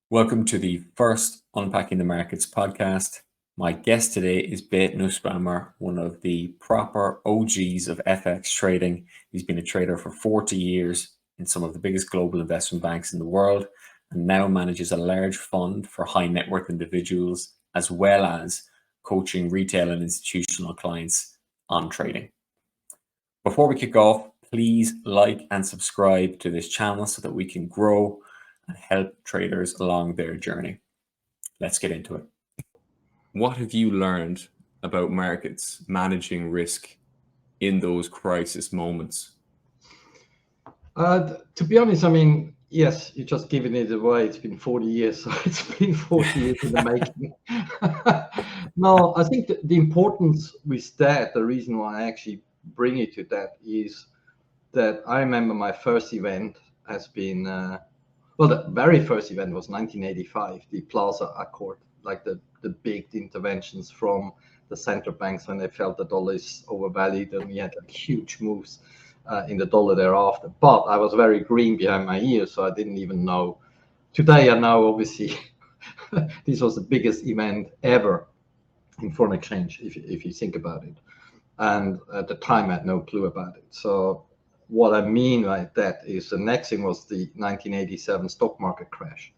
Welcome to the first Unpacking the Markets podcast. My guest today is Nussbaumer, one of the proper OGs of FX trading. He's been a trader for 40 years in some of the biggest global investment banks in the world and now manages a large fund for high net worth individuals, as well as coaching retail and institutional clients on trading. Before we kick off, please like and subscribe to this channel so that we can grow and help traders along their journey. Let's get into it. What have you learned about markets managing risk in those crisis moments? To be honest, I mean, yes, you're just giving it away. It's been 40 years, so it's been 40 years in the making. No, I think the importance with that, the reason why I actually bring it to that is that I remember my first event has been, the very first event was 1985, the Plaza Accord, like the big interventions from the central banks when they felt the dollar is overvalued, and we had like huge moves in the dollar thereafter. But I was very green behind my ears, so I didn't even know. Today I know, obviously, this was the biggest event ever in foreign exchange, if you think about it. And at the time I had no clue about it. So what I mean by that is the next thing was the 1987 stock market crash.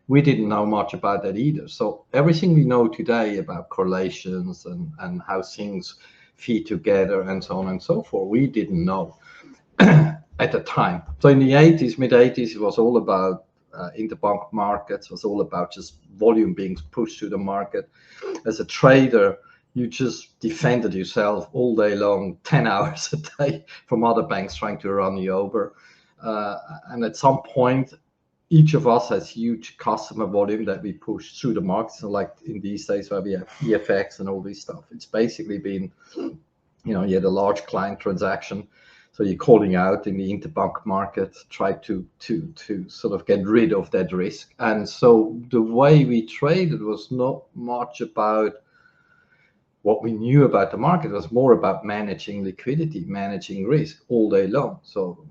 We didn't know much about that either. So everything we know today about correlations and how things feed together and so on and so forth, we didn't know at the time. So in the 80s, mid-80s, it was all about interbank markets. It was all about just volume being pushed to the market. As a trader, you just defended yourself all day long, 10 hours a day from other banks trying to run you over. And at some point, each of us has huge customer volume that we push through the market. So like in these days where we have EFX and all this stuff, it's basically been, you had a large client transaction. So you're calling out in the interbank market, try to sort of get rid of that risk. And so the way we traded was not much about what we knew about the market. It was more about managing liquidity, managing risk all day long. So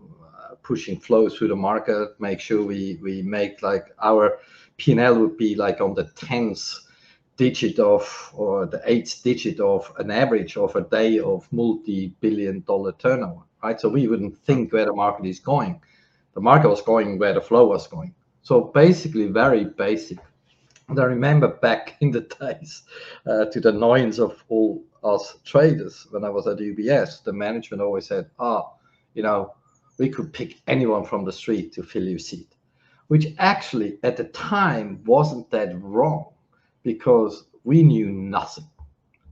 pushing flows through the market, make sure we make like our P&L would be like on the 10th digit of, or the 8th digit of an average of a day of multi-billion-dollar turnover, right? So we wouldn't think where the market is going. The market was going where the flow was going. So basically very basic. And I remember back in the days, to the annoyance of all us traders, when I was at UBS, the management always said, we could pick anyone from the street to fill your seat, which actually at the time wasn't that wrong because we knew nothing.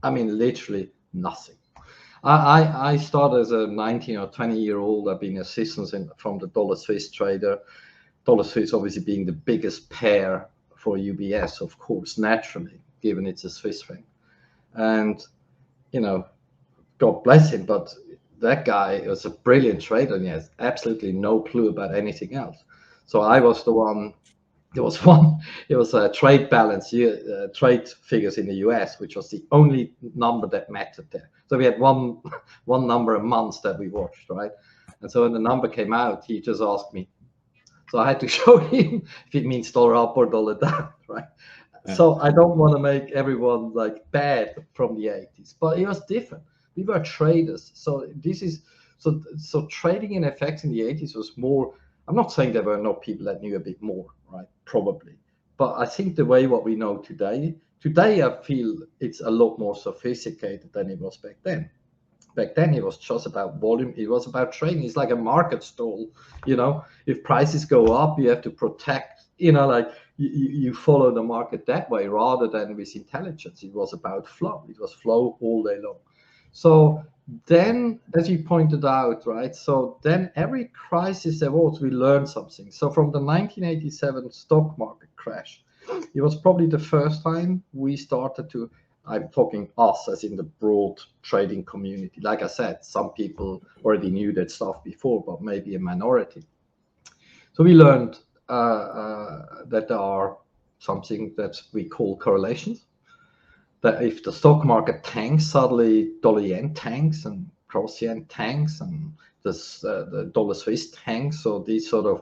I mean, literally nothing. I started as a 19 or 20-year-old. I've been assistant from the dollar Swiss trader. Dollar Swiss obviously being the biggest pair for UBS, of course, naturally, given it's a Swiss franc. And, God bless him, but that guy was a brilliant trader and he has absolutely no clue about anything else. So I was the one, it was a trade balance, trade figures in the US, which was the only number that mattered there. So we had one number a month that we watched, right? And so when the number came out, he just asked me. So I had to show him if it means dollar up or dollar down, right? Yeah. So I don't want to make everyone like bad from the 80s, but it was different. We were traders. So so trading in FX in the 80s was more, I'm not saying there were not people that knew a bit more, right? Probably. But I think the way what we know today I feel it's a lot more sophisticated than it was back then. Back then, it was just about volume. It was about trading. It's like a market stall. If prices go up, you have to protect, like you follow the market that way rather than with intelligence. It was about flow. It was flow all day long. So then, as you pointed out, right, so then every crisis there was, we learned something. So from the 1987 stock market crash, it was probably the first time we started to, I'm talking us as in the broad trading community. Like I said, some people already knew that stuff before, but maybe a minority. So we learned that there are something that we call correlations. That if the stock market tanks, suddenly dollar yen tanks and cross yen tanks and the dollar Swiss tanks. So these sort of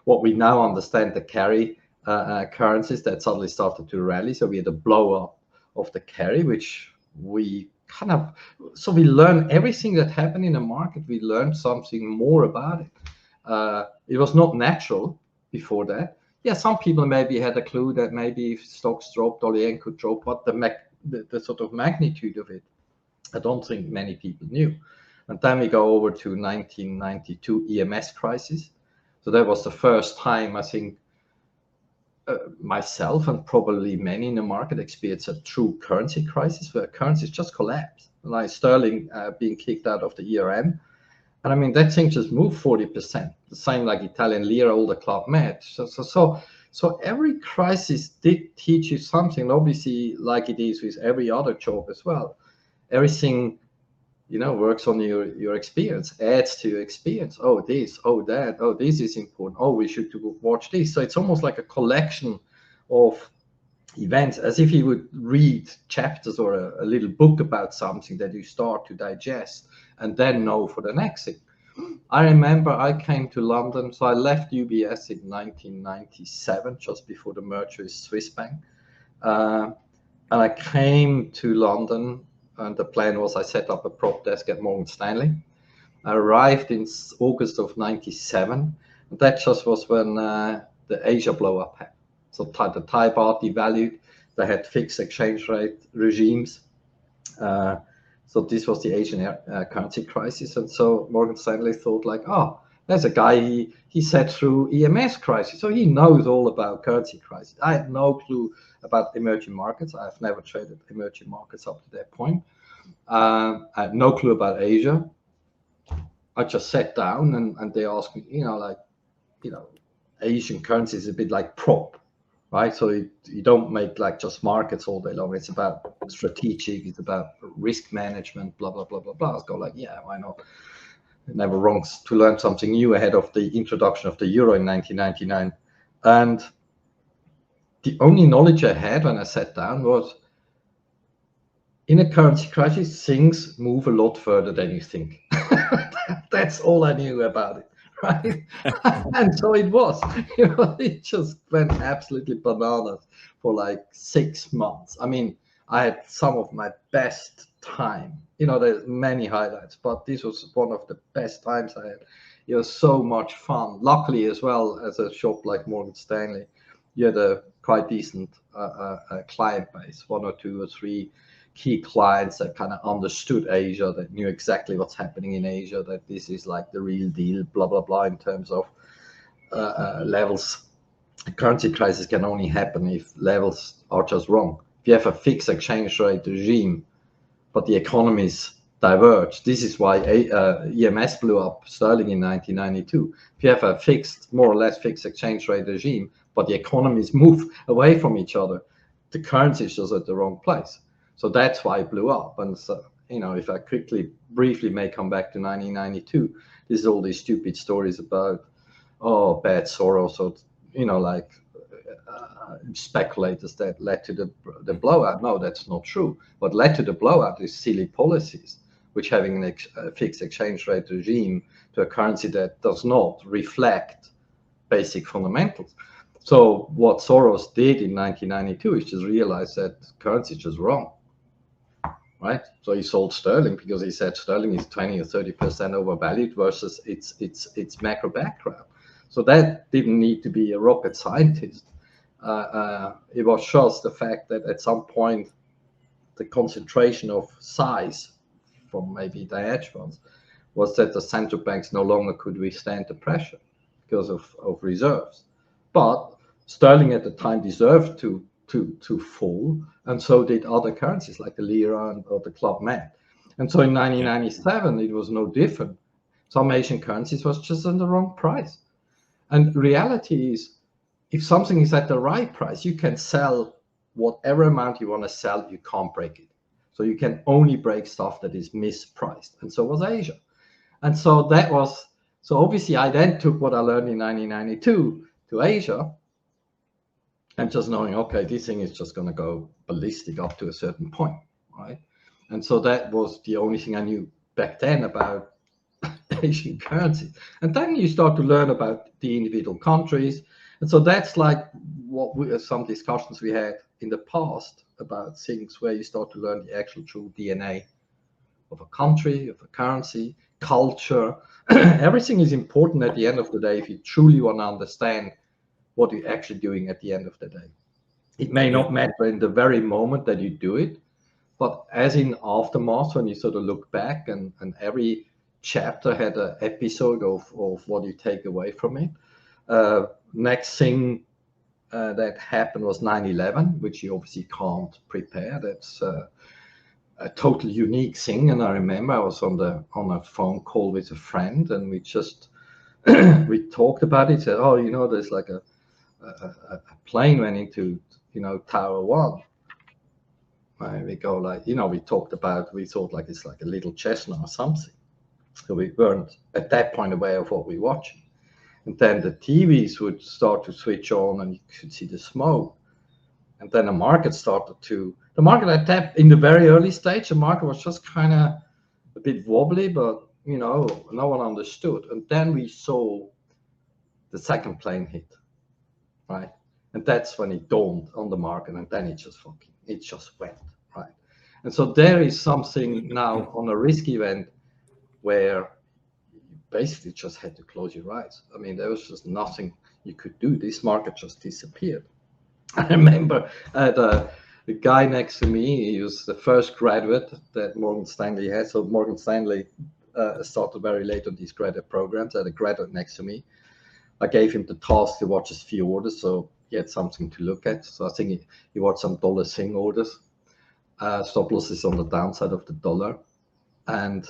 what we now understand the carry currencies that suddenly started to rally. So we had a blow up of the carry, which we kind of, so we learned everything that happened in the market. We learned something more about it. It was not natural before that. Yeah, some people maybe had a clue that maybe if stocks dropped, or the yen could drop, but the sort of magnitude of it, I don't think many people knew. And then we go over to 1992 EMS crisis. So that was the first time, I think, myself and probably many in the market experienced a true currency crisis where currencies just collapsed, like sterling being kicked out of the ERM. And I mean, that thing just moved 40%, the same like Italian lira, all the Club Med. So every crisis did teach you something. And obviously, like it is with every other job as well, everything, works on your experience, adds to your experience. Oh, this, oh, that, oh, this is important. Oh, we should watch this. So it's almost like a collection of events, as if you would read chapters or a little book about something that you start to digest and then know for the next thing. I remember I came to London, so I left UBS in 1997, just before the merger with Swiss Bank. And I came to London, and the plan was I set up a prop desk at Morgan Stanley. I arrived in August of 97. And that just was when the Asia blow up happened. So the Thai baht devalued. They had fixed exchange rate regimes. So this was the Asian currency crisis. And so Morgan Stanley thought like, oh, there's a guy, he sat through EMS crisis. So he knows all about currency crisis. I had no clue about emerging markets. I've never traded emerging markets up to that point. I had no clue about Asia. I just sat down and they asked me, Asian currency is a bit like prop, right? So you don't make like just markets all day long. It's about strategic, it's about risk management, blah, blah, blah, blah, blah. I go like, yeah, why not? Never wrong to learn something new ahead of the introduction of the euro in 1999. And the only knowledge I had when I sat down was, in a currency crisis, things move a lot further than you think. That's all I knew about it, right? And so it was. It just went absolutely bananas for like 6 months. I mean, I had some of my best time. There's many highlights, but this was one of the best times I had. It was so much fun. Luckily, as well, as a shop like Morgan Stanley, you had a quite decent client base, 1 or 2 or 3 key clients that kind of understood Asia, that knew exactly what's happening in Asia, that this is like the real deal, blah, blah, blah, in terms of levels. A currency crisis can only happen if levels are just wrong. If you have a fixed exchange rate regime, but the economies diverge. This is why EMS blew up sterling in 1992. If you have a more or less fixed exchange rate regime, but the economies move away from each other, the currency is just at the wrong place. So that's why it blew up. And so, if I briefly may come back to 1992, this is all these stupid stories about, bad Soros, or, speculators that led to the blowout. No, that's not true. What led to the blowout is silly policies, which having a fixed exchange rate regime to a currency that does not reflect basic fundamentals. So what Soros did in 1992 is just realize that currency is just wrong. Right, so he sold sterling because he said sterling is 20 or 30% overvalued versus its macro background. So that didn't need to be a rocket scientist. It was just the fact that at some point the concentration of size from maybe the hedge funds was that the central banks no longer could withstand the pressure because of reserves. But sterling at the time deserved to fall, and so did other currencies like the lira or the Club Med. And so in 1997, it was no different. Some Asian currencies was just on the wrong price. And reality is, if something is at the right price, you can sell whatever amount you want to sell, you can't break it. So you can only break stuff that is mispriced. And so was Asia. And so obviously I then took what I learned in 1992 to Asia, and just knowing, okay, this thing is just going to go ballistic up to a certain point, right? And so that was the only thing I knew back then about Asian currencies. And then you start to learn about the individual countries, And so that's like some discussions we had in the past about things where you start to learn the actual true DNA of a country, of a currency, culture. Everything is important at the end of the day if you truly want to understand what you're actually doing at the end of the day. It may not matter in the very moment that you do it, but as in aftermath, when you sort of look back and every chapter had an episode of what you take away from it. Next thing that happened was 9/11, which you obviously can't prepare. That's a total unique thing. And I remember I was on a phone call with a friend, and we just we talked about it. Said, oh, there's like a plane went into Tower 1. We go like, we thought like it's like a little Cessna or something. So we weren't at that point aware of what we were watching. And then the TVs would start to switch on and you could see the smoke. And then the market at that, in the very early stage, the market was just kind of a bit wobbly, but, no one understood. And then we saw the second plane hit, right? And that's when it dawned on the market, and then it just went, right? And so there is something now on a risk event where you basically just had to close your eyes. I mean, there was just nothing you could do. This market just disappeared. I remember the guy next to me, he was the first graduate that Morgan Stanley had. So Morgan Stanley started very late on these graduate programs. I had a graduate next to me. I gave him the task to watch his few orders, so he had something to look at. So I think he watched some dollar sing orders. Stop losses on the downside of the dollar. And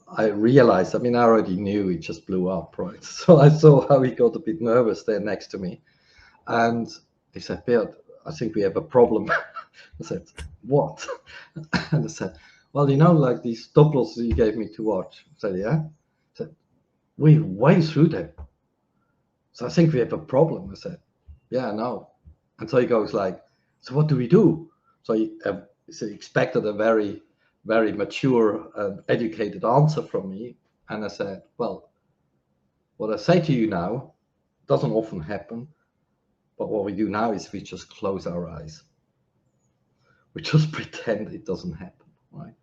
I realized, I already knew it just blew up, right? So I saw how he got a bit nervous there next to me. And he said, Beard, I think we have a problem. I said, what? And I said, well, like these stop losses you gave me to watch. I said, yeah. I said, we're way through them. So I think we have a problem. I said, yeah, I know. And so he goes like, so what do we do? So he expected a very, very mature, educated answer from me. And I said, well, what I say to you now doesn't often happen. But what we do now is we just close our eyes. We just pretend it doesn't happen, right?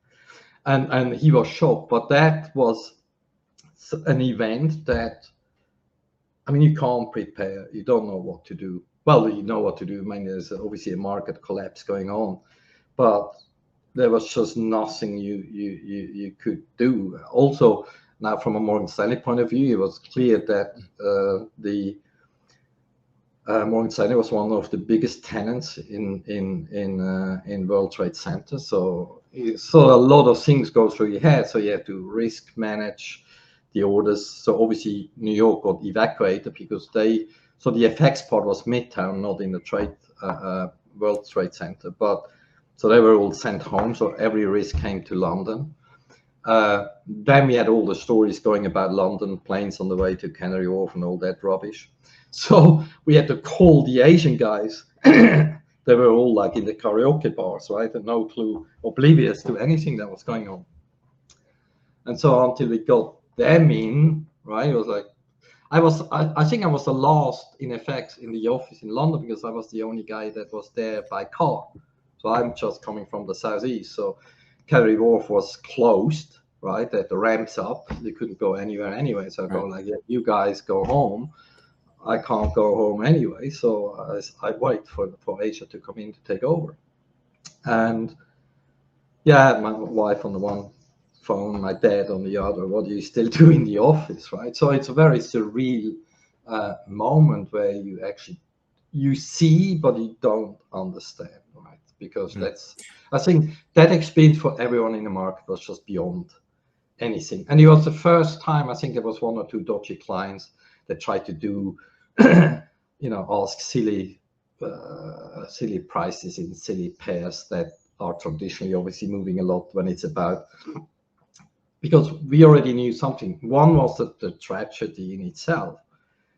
And he was shocked. But that was an event that, you can't prepare. You don't know what to do. Well, you know what to do. There's obviously a market collapse going on, but there was just nothing you could do. Also, now from a Morgan Stanley point of view, it was clear that the Morgan Stanley was one of the biggest tenants in World Trade Center. So a lot of things go through your head. So you have to risk manage the orders. So obviously New York got evacuated because the FX part was Midtown, not in the World Trade Center. But so they were all sent home. So every risk came to London. Then we had all the stories going about London, planes on the way to Canary Wharf and all that rubbish. So we had to call the Asian guys. They were all like in the karaoke bars, right? And no clue, oblivious to anything that was going on. And so until we got them in, right? It was like, I think I was the last in effect in the office in London because I was the only guy that was there by car. So I'm just coming from the southeast. So Canary Wharf was closed, right? At the ramps up, you couldn't go anywhere anyway. So I go like, yeah, you guys go home. I can't go home anyway. So I wait for Asia to come in to take over. And yeah, I had my wife on the one phone, my dad on the other. What do you still do in the office, right? So it's a very surreal moment where you see, but you don't understand, right? Because I think that experience for everyone in the market was just beyond anything. And it was the first time, I think there was one or two dodgy clients that tried to do, ask silly prices in silly pairs that are traditionally obviously moving a lot when it's about, because we already knew something. One was the tragedy in itself,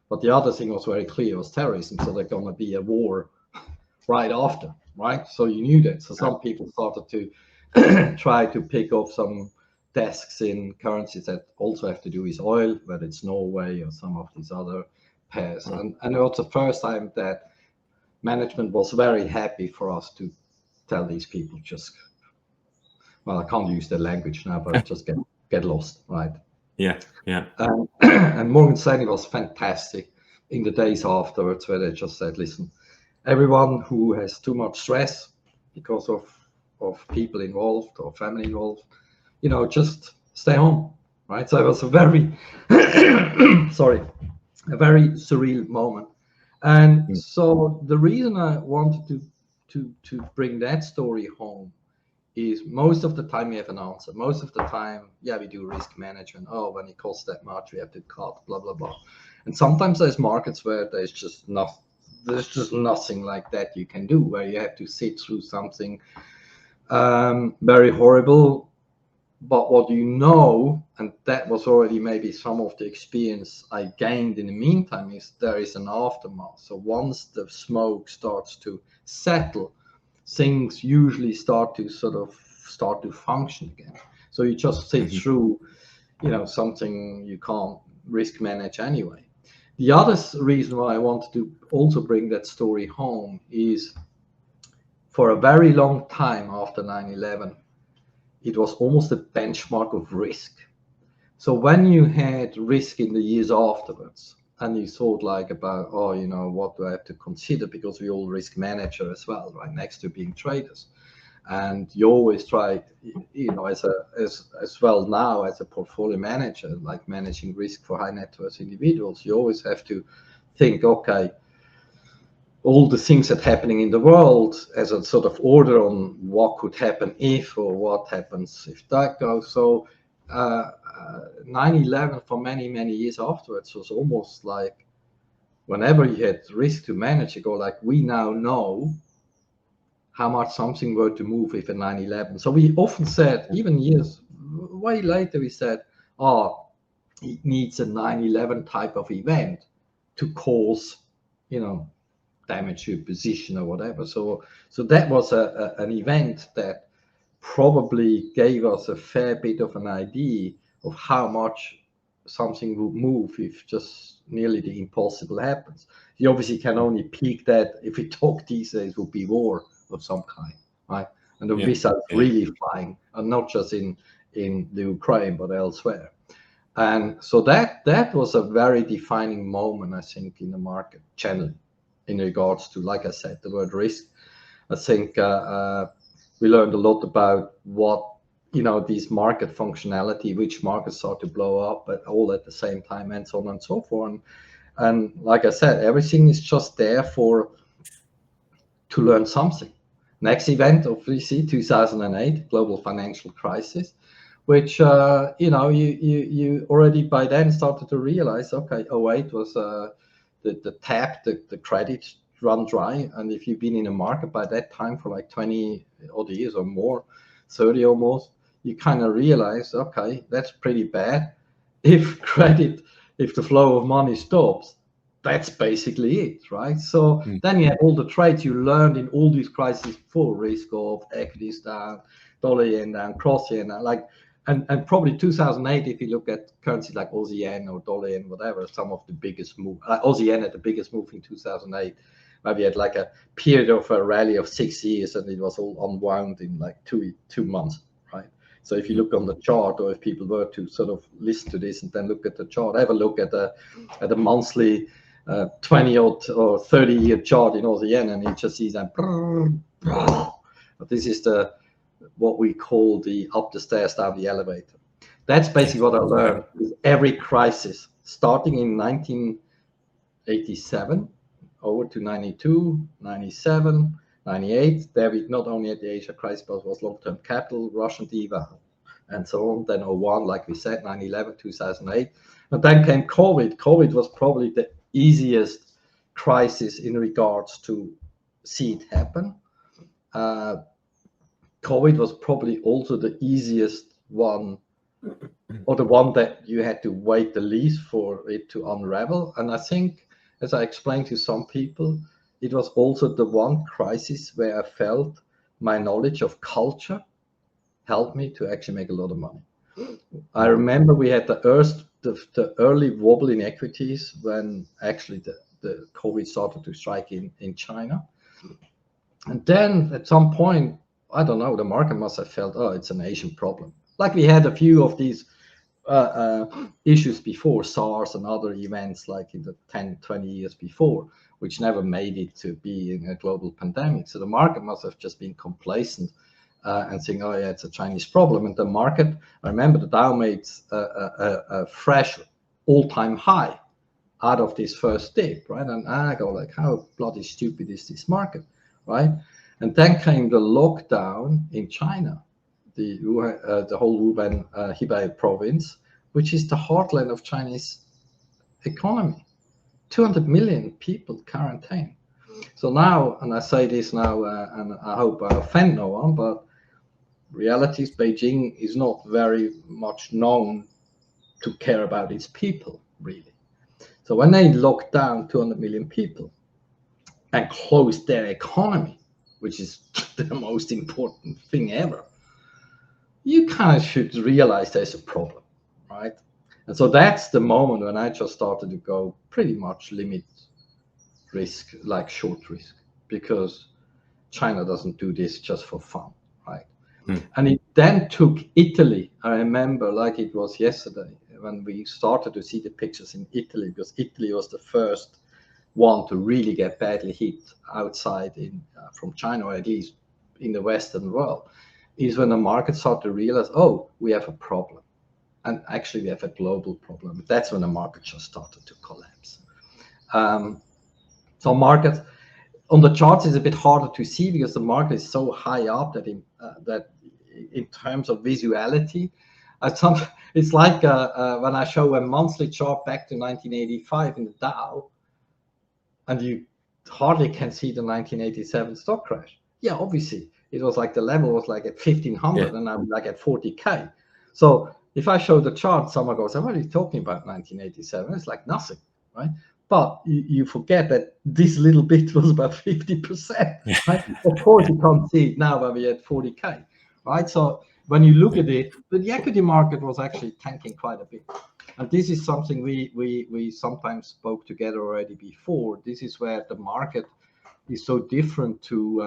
but the other thing was very clear, was terrorism. So there's going to be a war right after, right? So you knew that. So some people started to try to pick up some desks in currencies that also have to do with oil, whether it's Norway or some of these other pass. And it was the first time that management was very happy for us to tell these people just, well, I can't use the language now, but just get lost, right? Yeah, yeah. And Morgan Stanley was fantastic in the days afterwards, where they just said, listen, everyone who has too much stress because of people involved or family involved, just stay home, right? So it was a very, a very surreal moment. And so the reason I wanted to bring that story home is most of the time we have an answer. Most of the time, yeah, we do risk management. Oh, when it costs that much, we have to cut, blah, blah, blah. And sometimes there's markets where there's just nothing like that you can do, where you have to sit through something very horrible. But what and that was already maybe some of the experience I gained in the meantime, is there is an aftermath. So once the smoke starts to settle, things usually start to function again. So you just sit through, something you can't risk manage anyway. The other reason why I wanted to also bring that story home is, for a very long time after 9/11, it was almost a benchmark of risk. So when you had risk in the years afterwards, and you thought about, what do I have to consider? Because we all risk manager as well, right, next to being traders. And you always try, as well now as a portfolio manager, like managing risk for high net worth individuals, you always have to think, okay, all the things that are happening in the world as a sort of order on what could happen if, or what happens if that goes. So 9/11 for many, many years afterwards was almost like, whenever you had risk to manage, you go like, we now know how much something were to move if a 9/11. So we often said, even years way later, we said, it needs a 9/11 type of event to cause, damage to your position or whatever. So that was an event that probably gave us a fair bit of an idea of how much something would move if just nearly the impossible happens. You obviously can only peak that, if we talk these days, would be war of some kind, right? And the missiles really flying, and not just in the Ukraine, but elsewhere. And so that was a very defining moment, I think, in the market generally, in regards to, like I said, the word risk. I think we learned a lot about what, these market functionality, which markets start to blow up, but all at the same time, and so on and so forth. And like I said, everything is just there to learn something. Next event, obviously, 2008, global financial crisis, which, you already by then started to realize, okay, 08 was the tap, the credit run dry. And if you've been in a market by that time for like 20 odd years or more, 30 almost, you kind of realize, okay, that's pretty bad. If the flow of money stops, that's basically it, right? So then you have all the trades you learned in all these crises before, risk of equities down, dollar yen down, cross yen down, and probably 2008, if you look at currencies like Aussie yen or dollar yen, whatever, some of the biggest move, Aussie yen had the biggest move in 2008. Maybe had like a period of a rally of 6 years, and it was all unwound in like two months, right? So if you look on the chart, or if people were to sort of listen to this and then look at the chart, have a look at the monthly 20 or 30-year chart in Aussie yen, and you just see that. But this is what we call the up the stairs, down the elevator. That's basically what I learned with every crisis, starting in 1987, over to 92, 97, 98. There we not only had the Asia crisis, but it was long-term capital, Russian diva, and so on. Then 01, like we said, 9/11, 2008. And then came COVID. COVID was probably the easiest crisis in regards to see it happen. COVID was probably also the easiest one, or the one that you had to wait the least for it to unravel. And I think, as I explained to some people, it was also the one crisis where I felt my knowledge of culture helped me to actually make a lot of money. I remember we had the the early wobble in equities when actually the COVID started to strike in China. And then at some point, I don't know, the market must have felt, oh, it's an Asian problem. Like we had a few of these issues before, SARS and other events like in the 10, 20 years before, which never made it to be in a global pandemic. So the market must have just been complacent and saying, oh yeah, it's a Chinese problem. And the market, I remember the Dow made a fresh all-time high out of this first dip, right? And I go like, how bloody stupid is this market, right? And then came the lockdown in China, the whole Hubei province, which is the heartland of Chinese economy. 200 million people quarantined. So now, and I say this now, and I hope I offend no one, but reality is Beijing is not very much known to care about its people, really. So when they locked down 200 million people and closed their economy, which is the most important thing ever, you kind of should realize there's a problem, right? And so that's the moment when I just started to go pretty much limit risk, like short risk, because China doesn't do this just for fun, right? And it then took Italy. I remember like it was yesterday when we started to see the pictures in Italy, because Italy was the first one to really get badly hit outside from China, or at least in the Western world, is when the market started to realize, oh, we have a problem. And actually we have a global problem. That's when the market just started to collapse. So markets, on the charts is a bit harder to see because the market is so high up that in terms of visuality, it's like when I show a monthly chart back to 1985 in the Dow, and you hardly can see the 1987 stock crash. Yeah, obviously it was like the level was like at 1500 and I'm like at 40K. So if I show the chart, someone goes, what are you talking about 1987? It's like nothing, right? But you forget that this little bit was about 50%, right? Of course, you can't see it now when we're at 40K, right? So when you look at it, the equity market was actually tanking quite a bit. And this is something we sometimes spoke together already before. This is where the market is so different to,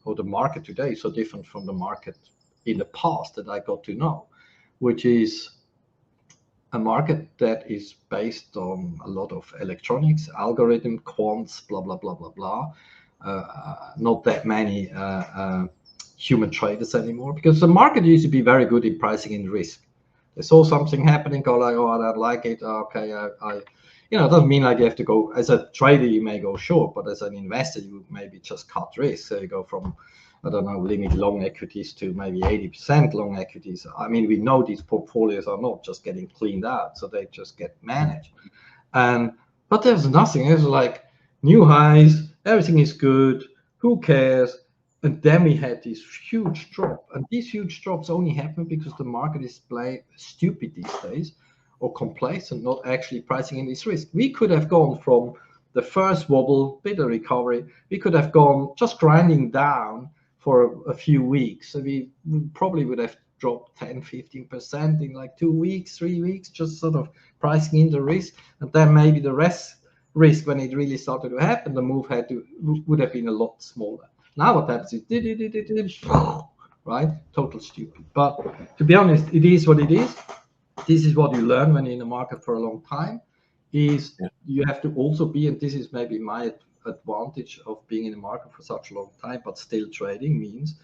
or the market today is so different from the market in the past that I got to know, which is a market that is based on a lot of electronics, algorithm, quants, blah, blah, blah, blah, blah. Not that many human traders anymore, because the market used to be very good in pricing in risk. They saw something happening, go like, oh, I don't like it. Okay, it doesn't mean like you have to go, as a trader, you may go short, but as an investor, you maybe just cut risk. So you go from, I don't know, limit long equities to maybe 80% long equities. I mean, we know these portfolios are not just getting cleaned out, so they just get managed. But there's nothing. It's like new highs, everything is good, who cares? And then we had this huge drop. And these huge drops only happen because the market is stupid these days, or complacent, not actually pricing in this risk. We could have gone from the first wobble, bit of recovery, we could have gone just grinding down for a few weeks. So we probably would have dropped 10, 15% in like 2 weeks, 3 weeks, just sort of pricing in the risk. And then maybe the rest risk, when it really started to happen, the move would have been a lot smaller. Now what happens is, right? Total stupid. But to be honest, it is what it is. This is what you learn when you're in the market for a long time, is you have to also be, and this is maybe my advantage of being in the market for such a long time, but still trading means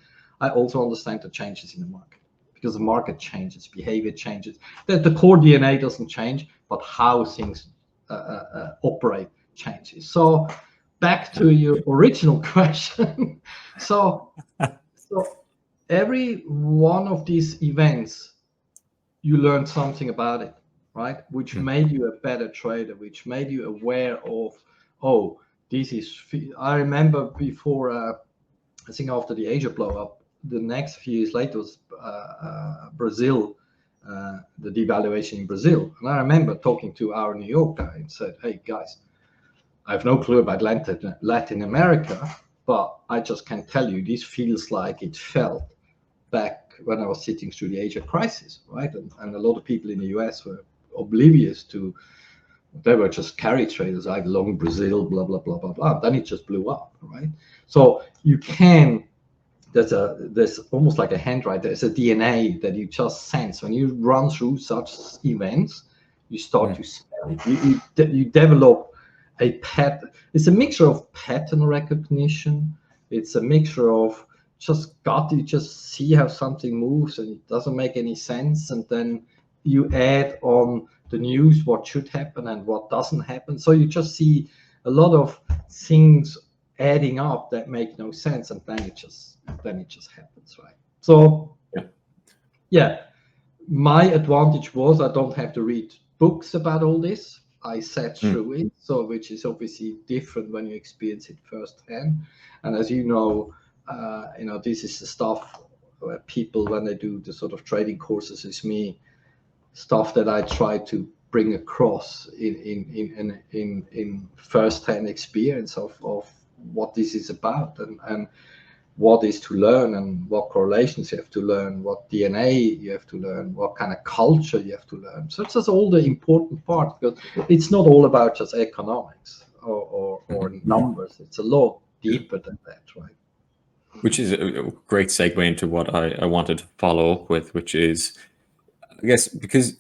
I also understand the changes in the market, because the market changes, behavior changes. The core DNA doesn't change, but how things operate changes. So back to your original question. So every one of these events, you learned something about it, right? Which made you a better trader, which made you aware of, oh, this is, I remember before, I think after the Asia blow up, the next few years later was Brazil, the devaluation in Brazil. And I remember talking to our New York guy and said, hey guys, I have no clue about Latin America, but I just can tell you, this feels like it felt back when I was sitting through the Asia crisis, right? And a lot of people in the US were oblivious to, they were just carry traders, like long Brazil, blah, blah, blah, blah, blah. Then it just blew up, right? So you can, there's almost like a handwrite, there's a DNA that you just sense. When you run through such events, you start to smell it. You develop a pattern. It's a mixture of pattern recognition. It's a mixture of just gut. You just see how something moves and it doesn't make any sense. And then you add on the news, what should happen and what doesn't happen. So you just see a lot of things adding up that make no sense. And then it just happens, right? So yeah, my advantage was I don't have to read books about all this. I sat through it, so which is obviously different when you experience it firsthand. And as you know, this is the stuff where people, when they do the sort of trading courses with me, stuff that I try to bring across in firsthand experience of what this is about and what is to learn and what correlations you have to learn, what DNA you have to learn, what kind of culture you have to learn. So it's just all the important part, because it's not all about just economics or numbers. It's a lot deeper than that, right? Which is a great segue into what I wanted to follow up with, which is, I guess, because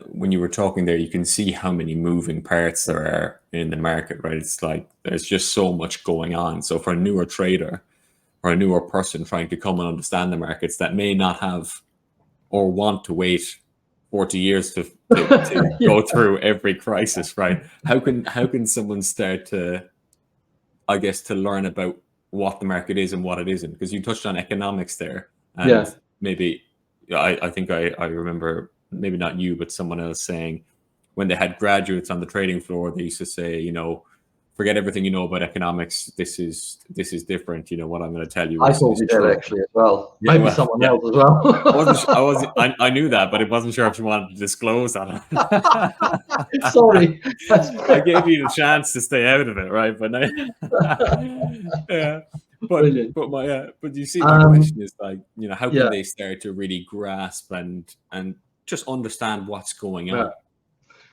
when you were talking there, you can see how many moving parts there are in the market, right? It's like there's just so much going on. So for a newer trader or a newer person trying to come and understand the markets that may not have or want to wait 40 years to go through every crisis, right? How can someone start to, I guess, to learn about what the market is and what it isn't? Because you touched on economics there, and maybe I think I remember, maybe not you, but someone else saying when they had graduates on the trading floor, they used to say, forget everything you know about economics. This is different. What I'm going to tell you. I thought we did actually as well. Yeah, maybe someone else as well. I knew that, but I wasn't sure if you wanted to disclose that. Sorry, I gave you the chance to stay out of it, right? But yeah. But you see, my question is like, how can they start to really grasp and just understand what's going on?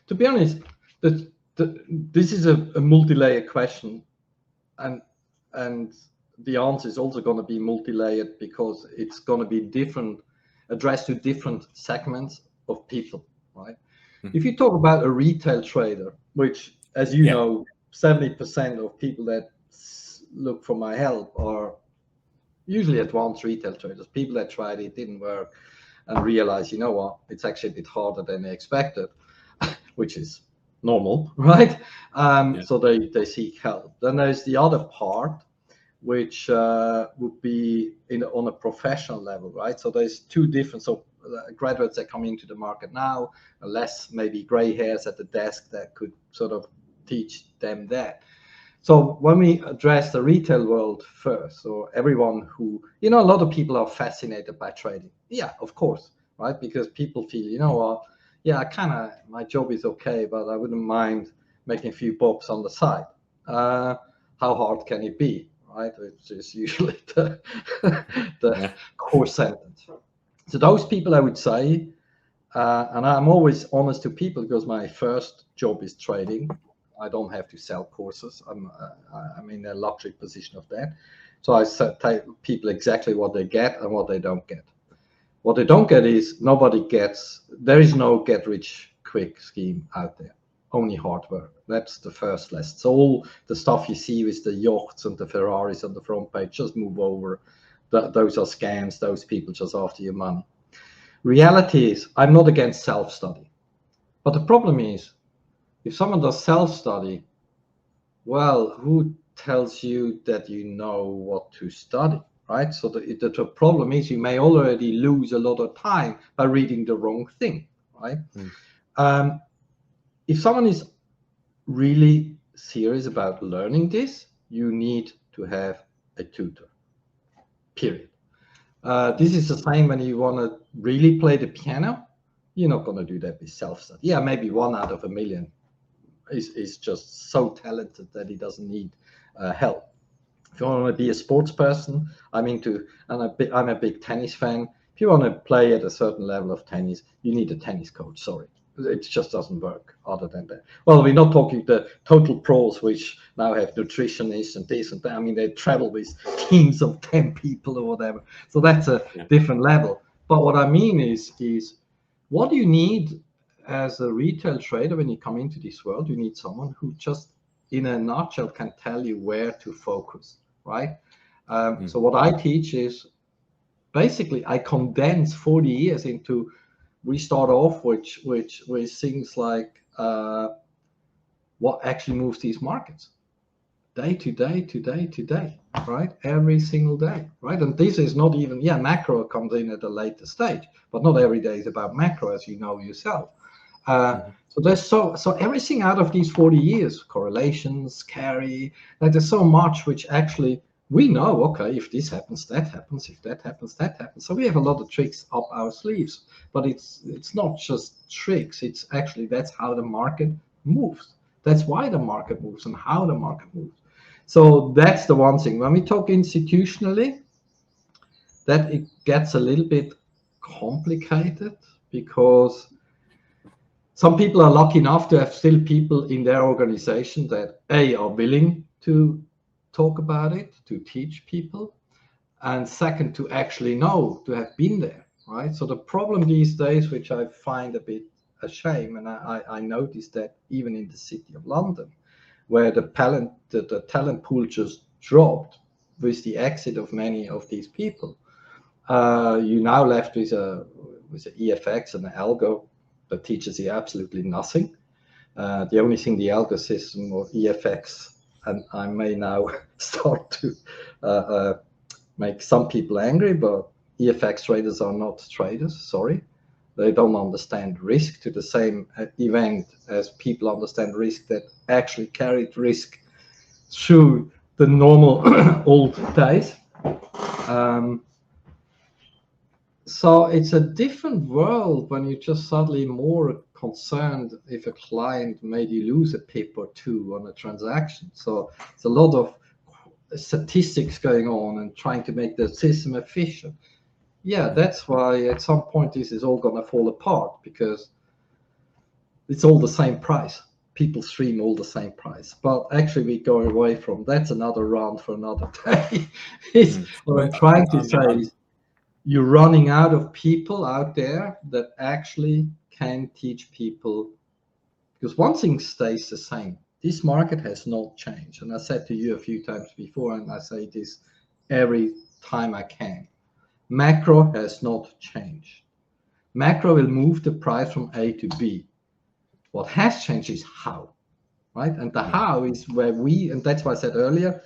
To be honest, this is a multi-layered question, and the answer is also going to be multi-layered, because it's going to be addressed to different segments of people, right? Mm-hmm. If you talk about a retail trader, which, as you know, 70% of people that look for my help are usually advanced retail traders, people that tried it, didn't work, and realize, it's actually a bit harder than they expected, which is normal, right? So they seek help. Then there's the other part, which would be on a professional level, right? So there's two different graduates that come into the market now, less maybe gray hairs at the desk that could sort of teach them that. So when we address the retail world first, so everyone who, a lot of people are fascinated by trading. Yeah, of course, right? Because people feel, my job is okay, but I wouldn't mind making a few bops on the side. How hard can it be, right? Which is usually the core sentence. So those people, I would say, and I'm always honest to people, because my first job is trading. I don't have to sell courses. I'm in a luxury position of that. So I tell people exactly what they get and what they don't get. What they don't get is there is no get rich quick scheme out there, only hard work. That's the first lesson. So all the stuff you see with the yachts and the Ferraris on the front page, just move over. Those are scams. Those people just after your money. Reality is, I'm not against self-study. But the problem is, if someone does self-study, well, who tells you that you know what to study, right? So the problem is you may already lose a lot of time by reading the wrong thing, right? If someone is really serious about learning this, you need to have a tutor, period. This is the same when you want to really play the piano. You're not going to do that with self-study. Yeah, maybe 1 out of 1 million is just so talented that he doesn't need help. If you want to be a sports person, I'm a big tennis fan. If you want to play at a certain level of tennis, you need a tennis coach. Sorry, It just doesn't work other than that. Well, we're not talking the total pros, which now have nutritionists and this and that. I mean, they travel with teams of 10 people or whatever. So that's a different level. But what I mean is what do you need as a retail trader when you come into this world? You need someone who just, in a nutshell, can tell you where to focus, right? So what I teach is basically I condense 40 years into, we start off with things like what actually moves these markets day to day to day to day, right? Every single day, right? And this is not even, macro comes in at a later stage, but not every day is about macro, as you know yourself. So there's so everything out of these 40 years, correlations, carry, like there's so much which actually we know, okay, if this happens, that happens, if that happens, that happens. So we have a lot of tricks up our sleeves, but it's not just tricks, it's actually, that's how the market moves. That's why the market moves and how the market moves. So that's the one thing. When we talk institutionally, that it gets a little bit complicated, because some people are lucky enough to have still people in their organization that are willing to talk about it, to teach people, and second, to actually know, to have been there, right? So the problem these days, which I find a bit a shame, and I noticed that even in the city of London, where the talent pool just dropped with the exit of many of these people, you now left with a EFX and an algo that teaches you absolutely nothing. The only thing the algo system or EFX, and I may now start to make some people angry, but EFX traders are not traders, sorry. They don't understand risk to the same event as people understand risk that actually carried risk through the normal old days. So it's a different world when you're just suddenly more concerned if a client made you lose a pip or two on a transaction. So it's a lot of statistics going on and trying to make the system efficient. Yeah, that's why at some point this is all going to fall apart, because it's all the same price. People stream all the same price. But actually we go away from, that's another round for another day. What I'm trying to say is, you're running out of people out there that actually can teach people, because one thing stays the same. This market has not changed. And I said to you a few times before, and I say this every time I can. Macro has not changed. Macro will move the price from A to B. What has changed is how, right? And the how is where and that's why I said earlier,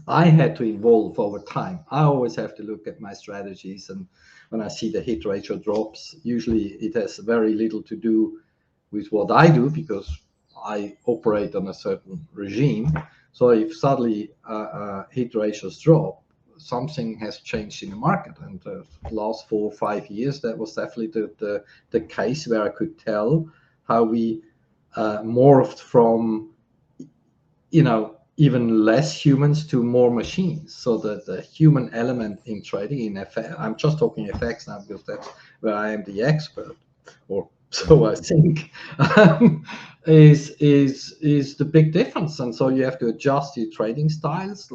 I had to evolve over time. I always have to look at my strategies, and when I see the hit ratio drops, usually it has very little to do with what I do, because I operate on a certain regime. So if suddenly hit ratios drop, something has changed in the market. And the last 4 or 5 years, that was definitely the case, where I could tell how we morphed from, even less humans to more machines. So that the human element in trading, in FX, I'm just talking FX now because that's where I am the expert, or so I think, is the big difference. And so you have to adjust your trading styles.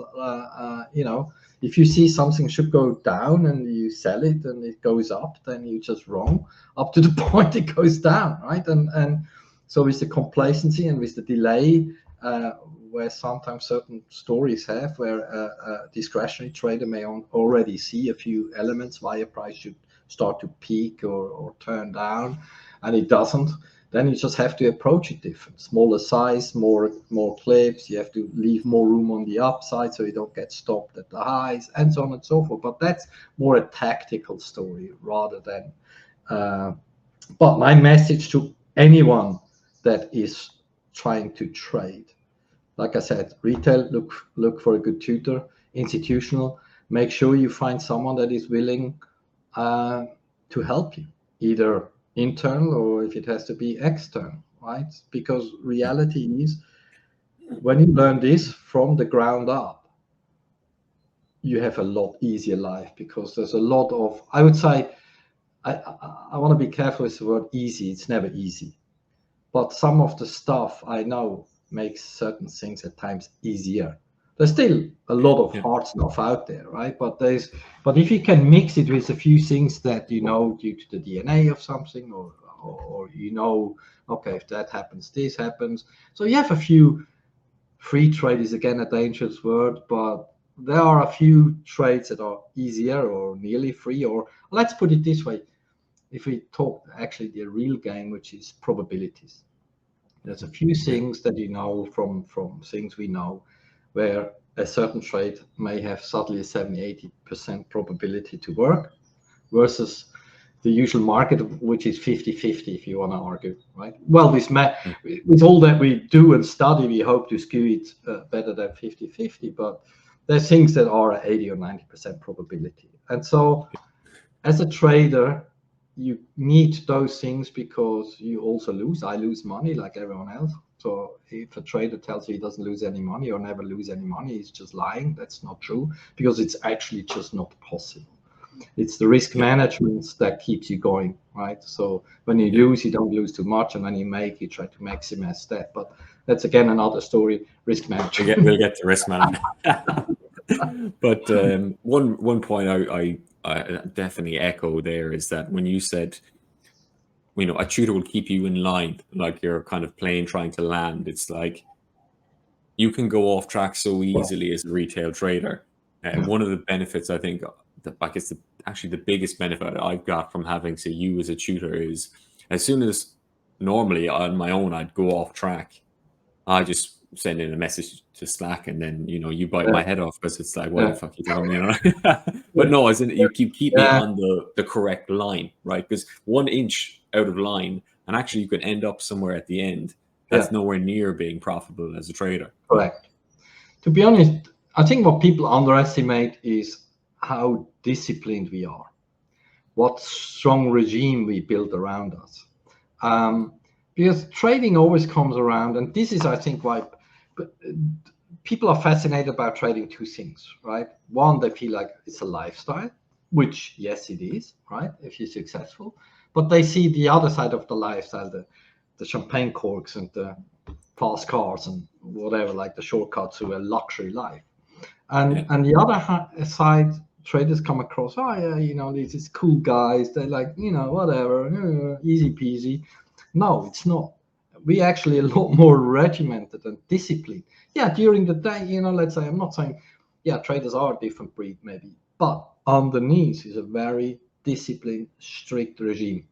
If you see something should go down and you sell it and it goes up, then you're just wrong up to the point it goes down, right? And so with the complacency and with the delay, where sometimes certain stories have, where a discretionary trader may already see a few elements why a price should start to peak or turn down, and it doesn't, then you just have to approach it different. Smaller size, more clips, you have to leave more room on the upside so you don't get stopped at the highs, and so on and so forth. But that's more a tactical story rather than, but my message to anyone that is trying to trade, like I said, retail, look for a good tutor. Institutional, make sure you find someone that is willing to help you, either internal or if it has to be external, right? Because reality is, when you learn this from the ground up, you have a lot easier life, because there's a lot of, I would say, I want to be careful with the word easy. It's never easy. But some of the stuff I know makes certain things at times easier. There's still a lot of hard stuff out there, right? But if you can mix it with a few things that you know due to the DNA of something, or you know, okay, if that happens, this happens. So you have a few. Free trade is again a dangerous word, but there are a few trades that are easier or nearly free, or let's put it this way. If we talk actually the real game, which is probabilities, there's a few things that you know from things we know, where a certain trade may have suddenly a 70-80% probability to work, versus the usual market, which is 50-50, if you want to argue, right? Well, with all that we do and study, we hope to skew it better than 50-50, but there's things that are at 80 or 90% probability. And so as a trader, you need those things because you also lose. I lose money like everyone else. So if a trader tells you he doesn't lose any money or never lose any money, he's just lying. That's not true, because it's actually just not possible. It's the risk management that keeps you going, right? So when you lose, you don't lose too much, and when you make, you try to maximize that. But that's again another story. Risk management. We'll get to risk management. But one point I definitely echo there is that when you said, you know, a tutor will keep you in line, like you're kind of plane trying to land. It's like you can go off track so easily as a retail trader. One of the benefits, I think, I guess actually the biggest benefit I've got from having, say, you as a tutor is, as soon as normally on my own I'd go off track, I just send in a message to Slack, and then, you know, you bite my head off because it's like, why the fuck are you telling me? You know? But no, as in you keep me on the correct line, right? Because 1 inch out of line, and actually you could end up somewhere at the end that's nowhere near being profitable as a trader. Correct. To be honest, I think what people underestimate is how disciplined we are, what strong regime we build around us. Because trading always comes around, and this is, I think, why people are fascinated about trading. Two things, right? One, they feel like it's a lifestyle, which, yes, it is, right, if you're successful. But they see the other side of the lifestyle, the champagne corks and the fast cars and whatever, like the shortcuts to a luxury life. And the other side, traders come across, oh yeah, you know, these cool guys, they're like, you know, whatever, easy peasy. No, it's not. We actually a lot more regimented and disciplined. Yeah, during the day, you know, let's say, I'm not saying, yeah, traders are a different breed maybe, but underneath is a very disciplined, strict regime,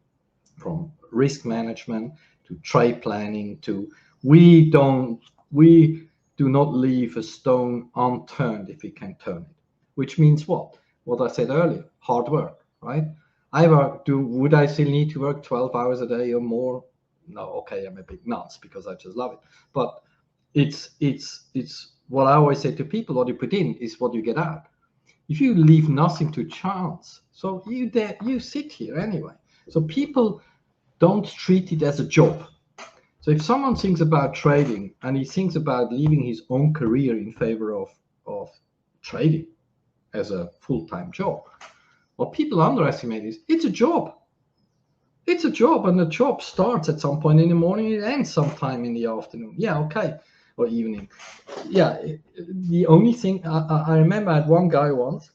from risk management to trade planning to we do not leave a stone unturned if we can turn it. Which means what? What I said earlier, hard work, right? Would I still need to work 12 hours a day or more? No, okay, I'm a bit nuts because I just love it. But it's what I always say to people, what you put in is what you get out. If you leave nothing to chance, so you sit here anyway. So people don't treat it as a job. So if someone thinks about trading and he thinks about leaving his own career in favor of trading as a full-time job, what people underestimate is it's a job. It's a job, and the job starts at some point in the morning, it ends sometime in the afternoon. Yeah, okay, or evening. Yeah, the only thing I remember, I had one guy once,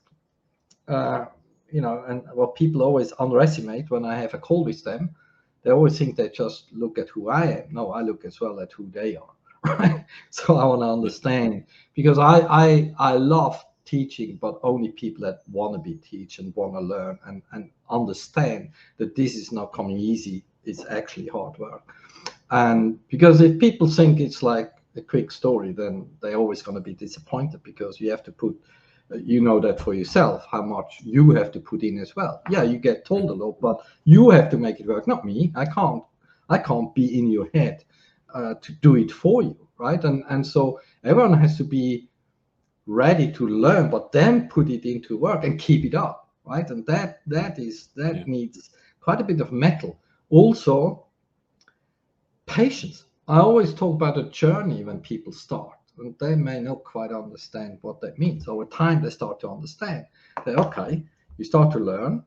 you know, and what people always underestimate when I have a call with them, they always think they just look at who I am. No, I look as well at who they are, right? So I want to understand, because I love teaching, but only people that want to be teach and want to learn and understand that this is not coming easy. It's actually hard work. And because if people think it's like a quick story, then they're always going to be disappointed, because you have to put, you know that for yourself, how much you have to put in as well. Yeah, you get told a lot, but you have to make it work, not me. I can't be in your head to do it for you, right? And so everyone has to be ready to learn, but then put it into work and keep it up, right? And that needs quite a bit of metal. Also, patience. I always talk about a journey when people start, and they may not quite understand what that means. Over time, they start to understand that, okay, you start to learn,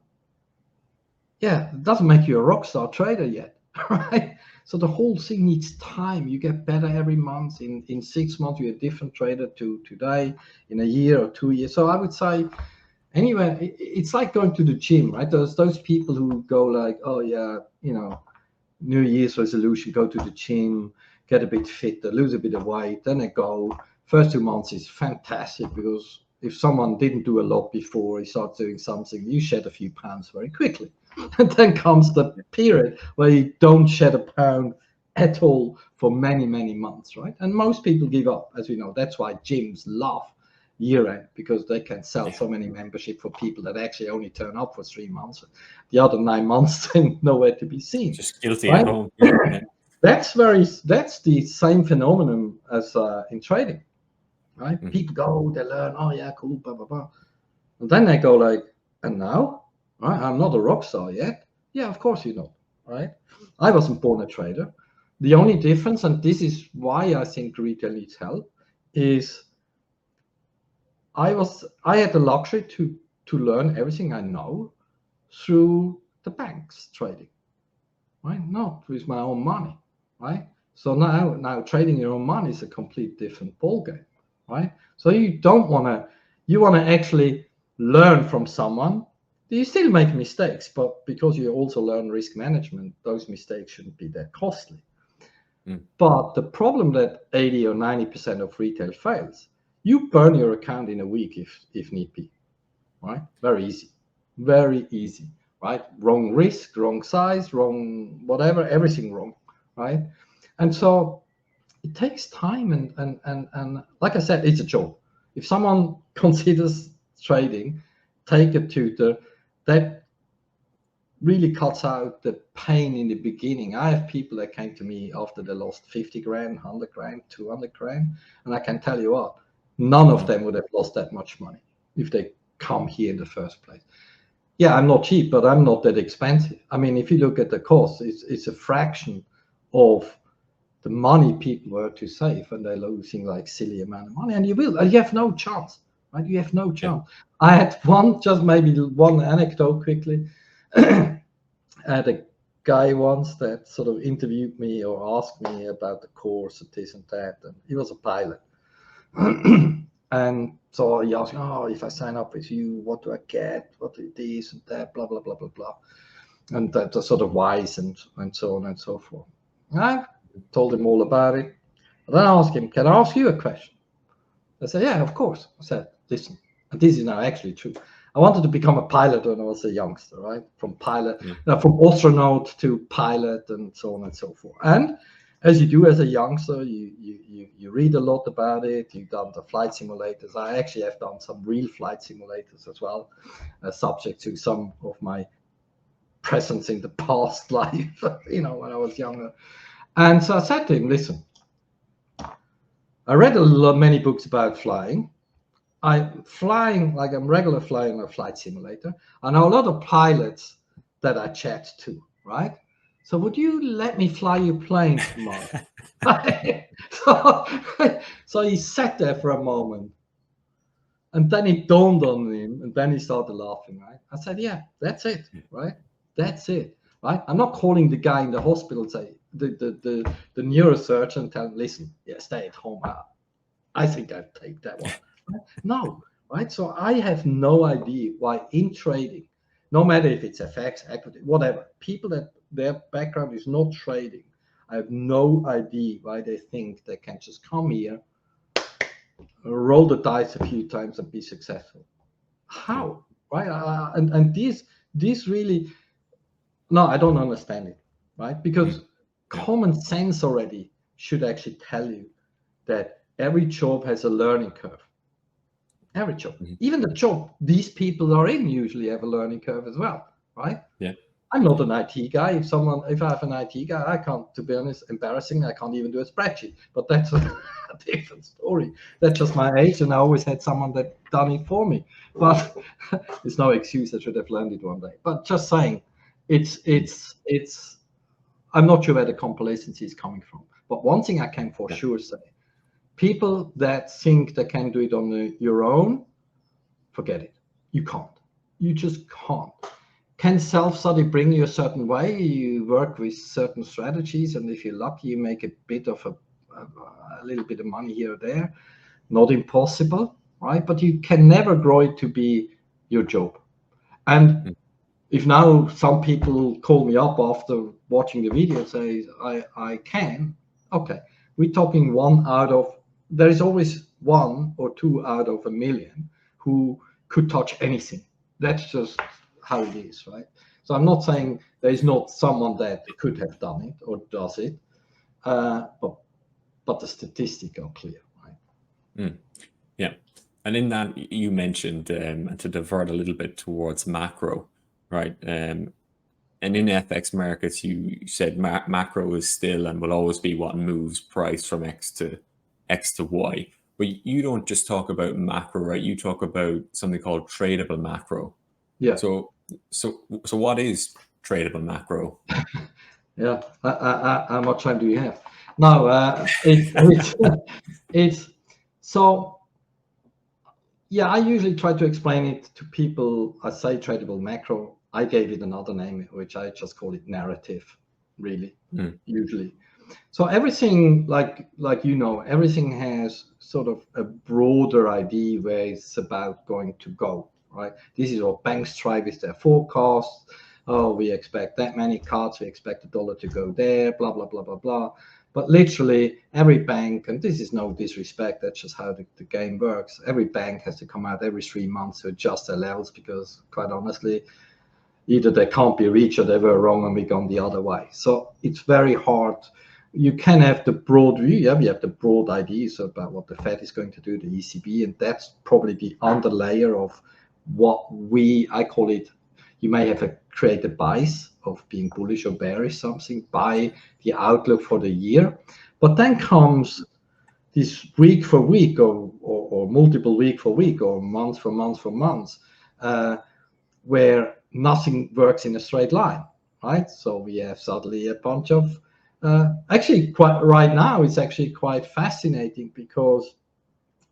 yeah, it doesn't make you a rock star trader yet, right? So the whole thing needs time. You get better every month. In 6 months, you're a different trader to today, in a year or 2 years. So I would say, anyway, it's like going to the gym, right? Those people who go like, oh yeah, New Year's resolution, go to the gym, get a bit fitter, lose a bit of weight, then they go. First 2 months is fantastic because if someone didn't do a lot before he starts doing something, you shed a few pounds very quickly. And then comes the period where you don't shed a pound at all for many, many months, right? And most people give up, as we know. That's why gyms love year end, because they can sell so many membership for people that actually only turn up for 3 months. The other 9 months, then nowhere to be seen. Just guilty right? at home. Yeah. That's the same phenomenon as in trading, right? People go, they learn, oh yeah, cool, blah blah blah, and then they go like, and now, right? I'm not a rock star yet. Yeah, of course you know, right? I wasn't born a trader. The only difference, and this is why I think retail needs help, is I had the luxury to learn everything I know through the banks trading, right? Not with my own money, right? So now trading your own money is a complete different ballgame, right? So you want to actually learn from someone. You still make mistakes, but because you also learn risk management, those mistakes shouldn't be that costly. But the problem that 80 or 90% of retail fails, you burn your account in a week if need be, right? Very easy, right? Wrong risk, wrong size, wrong whatever, everything wrong, right? And so it takes time, and like I said, it's a job. If someone considers trading, take a tutor. That really cuts out the pain in the beginning. I have people that came to me after they lost 50 grand, 100 grand, 200 grand, and I can tell you what, none of them would have lost that much money if they come here in the first place. Yeah, I'm not cheap, but I'm not that expensive. I mean, if you look at the cost, it's a fraction of the money people were to save, and they're losing like silly amount of money, and you have no chance, right? You have no chance. I had maybe one anecdote quickly. I had a guy once that sort of interviewed me or asked me about the course and this and that, and he was a pilot. And so he asked, oh, if I sign up with you, what do I get? What is this and that, blah, blah, blah, blah, blah. And that's sort of wise and so on and so forth. I told him all about it. And then I asked him, can I ask you a question? I said, yeah, of course. I said, listen, and this is now actually true. I wanted to become a pilot when I was a youngster, right? From pilot, from astronaut to pilot and so on and so forth. And as you do as a youngster, you read a lot about it. You've done the flight simulators. I actually have done some real flight simulators as well, subject to some of my presence in the past life, when I was younger. And so I said to him, listen, I read many books about flying. I'm regular flying on a flight simulator. I know a lot of pilots that I chat to, right? So would you let me fly your plane tomorrow? So he sat there for a moment, and then it dawned on him, and then he started laughing, right? I said, yeah, that's it, right? That's it, right? I'm not calling the guy in the hospital, say, the neurosurgeon, tell him, listen, yeah, stay at home. I think I'd take that one. Right? No, right? So I have no idea why in trading, no matter if it's FX, equity, whatever, people that their background is not trading, I have no idea why they think they can just come here, roll the dice a few times and be successful. How? Right? And this really, no, I don't understand it, right? Because common sense already should actually tell you that every job has a learning curve. Every job, even the job these people are in, usually have a learning curve as well, right? Yeah. I'm not an IT guy. If I have an IT guy, I can't, to be honest, embarrassing, I can't even do a spreadsheet. But that's a different story. That's just my age, and I always had someone that done it for me. But it's no excuse. I should have learned it one day. But just saying, it's. I'm not sure where the complacency is coming from. But one thing I can for sure say. People that think they can do it on your own, forget it. You can't. You just can't. can self-study bring you a certain way? You work with certain strategies, and if you're lucky, you make a bit of a little bit of money here or there. Not impossible, right? But you can never grow it to be your job. And if now some people call me up after watching the video and say, I can, okay, we're talking there is always 1 or 2 out of a million who could touch anything. That's just how it is, right? So I'm not saying there is not someone that could have done it or does it, but the statistics are clear, right? Yeah. And in that, you mentioned, and to divert a little bit towards macro, right? And in FX markets, you said macro is still and will always be what moves price from X to Y. But you don't just talk about macro, right? You talk about something called tradable macro. Yeah. So what is tradable macro? Yeah. How much time do you have? No, it's so. Yeah, I usually try to explain it to people. I say tradable macro. I gave it another name, which I just call it narrative, really, usually. So everything, like everything has sort of a broader idea where it's about going to go, right? This is what banks try with their forecasts. Oh, we expect that many cuts. We expect the dollar to go there, blah, blah, blah, blah, blah. But literally every bank, and this is no disrespect, that's just how the game works. Every bank has to come out every 3 months to adjust their levels because, quite honestly, either they can't be reached or they were wrong and we gone the other way. So it's very hard. You can have the broad view. Yeah, we have the broad ideas about what the Fed is going to do, the ECB, and that's probably the underlayer of what I call it. You may have create a bias of being bullish or bearish something by the outlook for the year. But then comes this week for week or multiple week for week or month for month for months, where nothing works in a straight line, right? So we have suddenly a bunch of, actually quite right now, it's actually quite fascinating because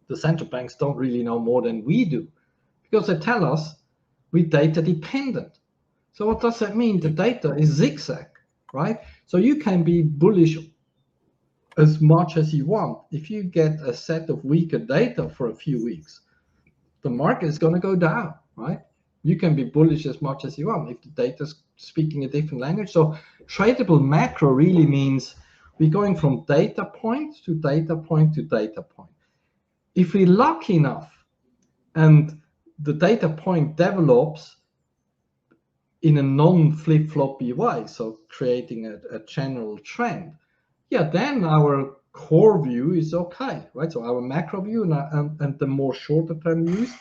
the central banks don't really know more than we do because they tell us we're data dependent. So what does that mean? The data is zigzag, right? So you can be bullish as much as you want. If you get a set of weaker data for a few weeks, the market is going to go down, right? You can be bullish as much as you want if the data is speaking a different language. So tradable macro really means we're going from data point to data point to data point. If we're lucky enough and the data point develops in a non-flip-floppy way, so creating a general trend, yeah, then our core view is okay, right? So our macro view and the more shorter-term views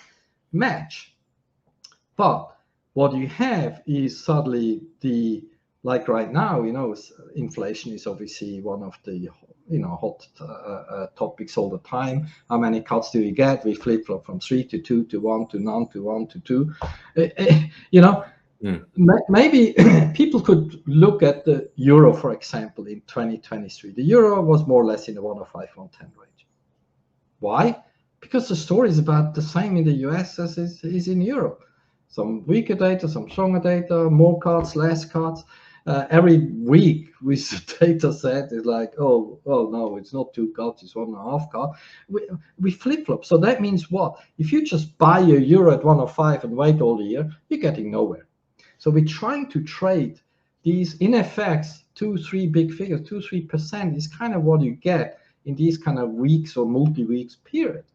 match. But what you have is suddenly like right now, inflation is obviously one of the hot topics all the time. How many cuts do we get? We flip-flop from 3 to 2 to 1 to none to 1 to 2. Maybe people could look at the euro, for example, in 2023. The euro was more or less in the 105, 110 range. Why? Because the story is about the same in the US as it is in Europe. Some weaker data, some stronger data, more cuts, less cuts. Every week with the data set is like, oh no, it's not 2 cuts, it's 1.5 cuts. We flip-flop. So that means what? If you just buy a euro at 105 and wait all year, you're getting nowhere. So we're trying to trade these, in FX, 2-3 big figures, 2-3% is kind of what you get in these kind of weeks or multi-weeks period.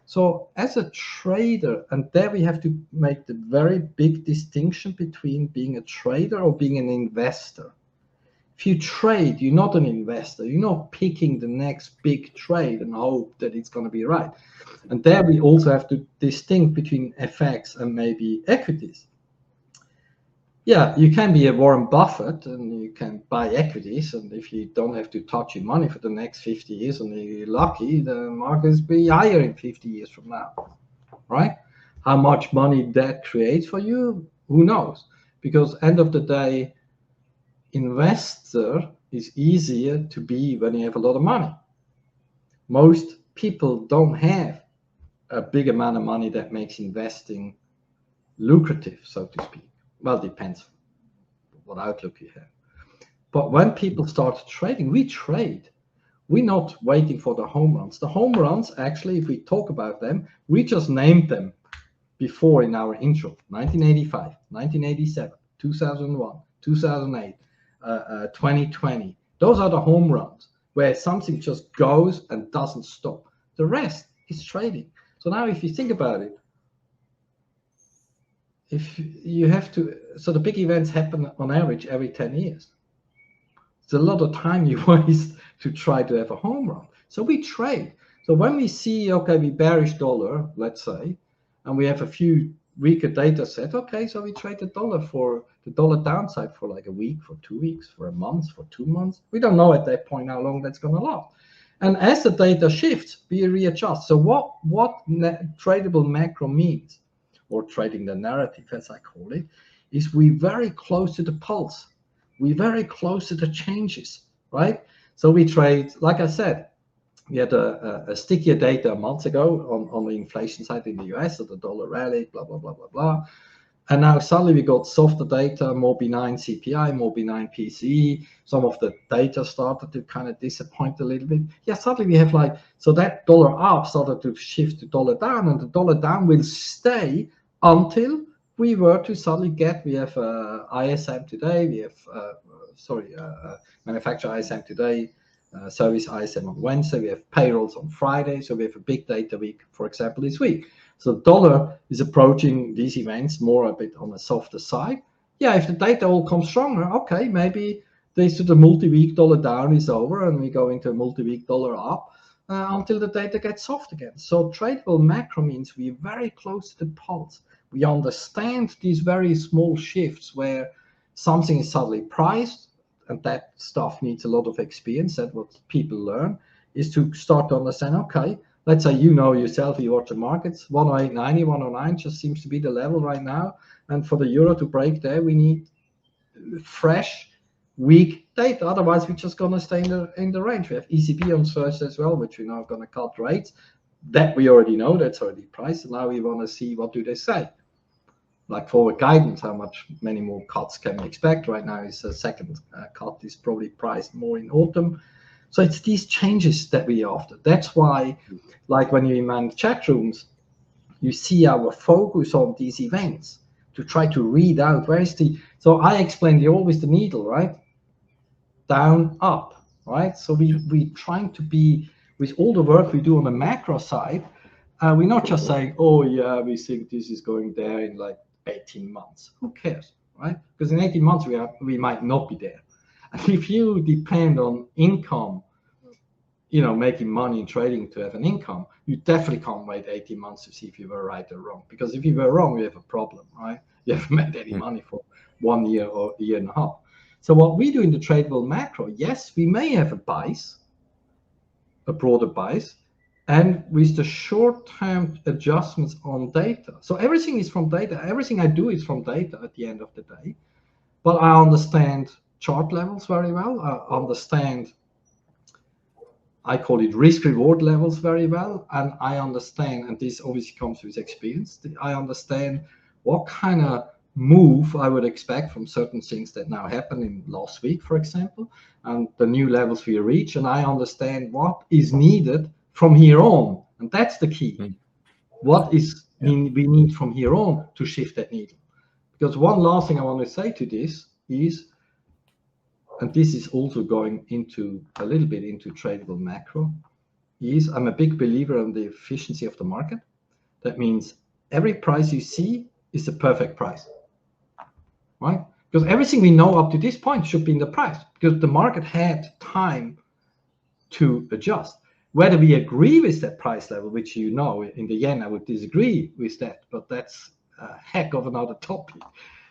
So as a trader, and there we have to make the very big distinction between being a trader or being an investor. If you trade, you're not an investor. You're not picking the next big trade and hope that it's going to be right. And there we also have to distinguish between FX and maybe equities. Yeah, you can be a Warren Buffett and you can buy equities, and if you don't have to touch your money for the next 50 years and you're lucky, the markets be higher in 50 years from now, right? How much money that creates for you, who knows? Because end of the day, investor is easier to be when you have a lot of money. Most people don't have a big amount of money that makes investing lucrative, so to speak. Well, it depends what outlook you have. But when people start trading, we trade. We're not waiting for the home runs. The home runs, actually, if we talk about them, we just named them before in our intro: 1985, 1987, 2001, 2008, 2020. Those are the home runs where something just goes and doesn't stop. The rest is trading. So now if you think about it, if you have to, so the big events happen on average every 10 years. It's a lot of time you waste to try to have a home run. So we trade. So when we see, okay, we bearish dollar, let's say, and we have a few weaker data set, okay, so we trade the dollar for the dollar downside for like a week, for 2 weeks, for a month, for 2 months. We don't know at that point how long that's going to last. And as the data shifts, we readjust. So what tradable macro means, or trading the narrative as I call it, is we're very close to the pulse. We're very close to the changes, right? So we trade, like I said, we had a stickier data months ago on the inflation side in the US, so the dollar rallied, blah, blah, blah, blah, blah. And now suddenly we got softer data, more benign CPI, more benign PCE. Some of the data started to kind of disappoint a little bit. Yeah, suddenly we have like, so that dollar up started to shift to dollar down, and the dollar down will stay until we were to suddenly get, we have ISM today, we have, manufacturer ISM today, service ISM on Wednesday, we have payrolls on Friday, so we have a big data week, for example, this week. So the dollar is approaching these events more a bit on the softer side. Yeah, if the data all comes stronger, okay, maybe the multi-week dollar down is over and we go into a multi-week dollar up until the data gets soft again. So tradable macro means we're very close to the pulse. We understand these very small shifts where something is suddenly priced, and that stuff needs a lot of experience. That's what people learn, is to start to understand, okay, let's say you know yourself, you watch the markets, 108.90, 109 just seems to be the level right now. And for the euro to break there, we need fresh, weak data. Otherwise, we're just going to stay in the range. We have ECB on Thursday as well, which we're now going to cut rates. That we already know, that's already priced. And now we want to see what do they say. Like forward guidance, how many more cuts can we expect? Right now is a second cut is probably priced more in autumn. So it's these changes that we after. That's why, like when you man chat rooms, you see our focus on these events to try to read out where is the. So I explained always the needle, right? Down, up, right? So we trying to be, with all the work we do on the macro side, we're not just saying, oh yeah, we think this is going there in like 18 months. Who cares, right? Because in 18 months we might not be there. And if you depend on income, making money in trading to have an income, you definitely can't wait 18 months to see if you were right or wrong. Because if you were wrong, you have a problem, right? You haven't made any money for 1 year or a year and a half. So what we do in the tradable macro, yes, we may have a bias, a broader bias, and with the short-term adjustments on data. So everything is from data. Everything I do is from data at the end of the day. But I understand chart levels very well. I understand, I call it risk-reward levels very well. And I understand, and this obviously comes with experience, I understand what kind of move I would expect from certain things that now happen in last week, for example, and the new levels we reach. And I understand what is needed from here on, and that's the key. What is we need from here on to shift that needle? Because one last thing I want to say to this is, and this is also going into a little bit into tradable macro, is I'm a big believer in the efficiency of the market. That means every price you see is the perfect price, right? Because everything we know up to this point should be in the price, because the market had time to adjust. Whether we agree with that price level, which in the yen I would disagree with that, but that's a heck of another topic.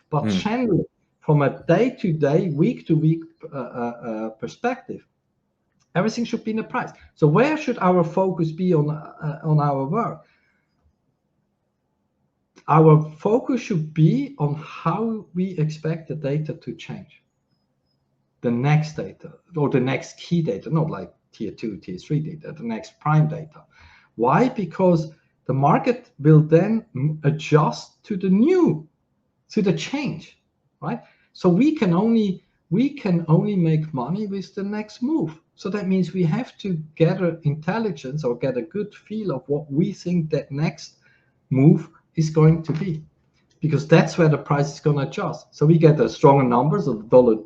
But generally, from a day-to-day, week-to-week perspective, everything should be in the price. So where should our focus be on our work? Our focus should be on how we expect the data to change. The next data, or the next key data, not like tier 2, tier 3 data, the next prime data. Why? Because the market will then adjust to the change. right? So we can only make money with the next move. So that means we have to gather intelligence or get a good feel of what we think that next move is going to be, because that's where the price is going to adjust. So we get the stronger numbers of the dollar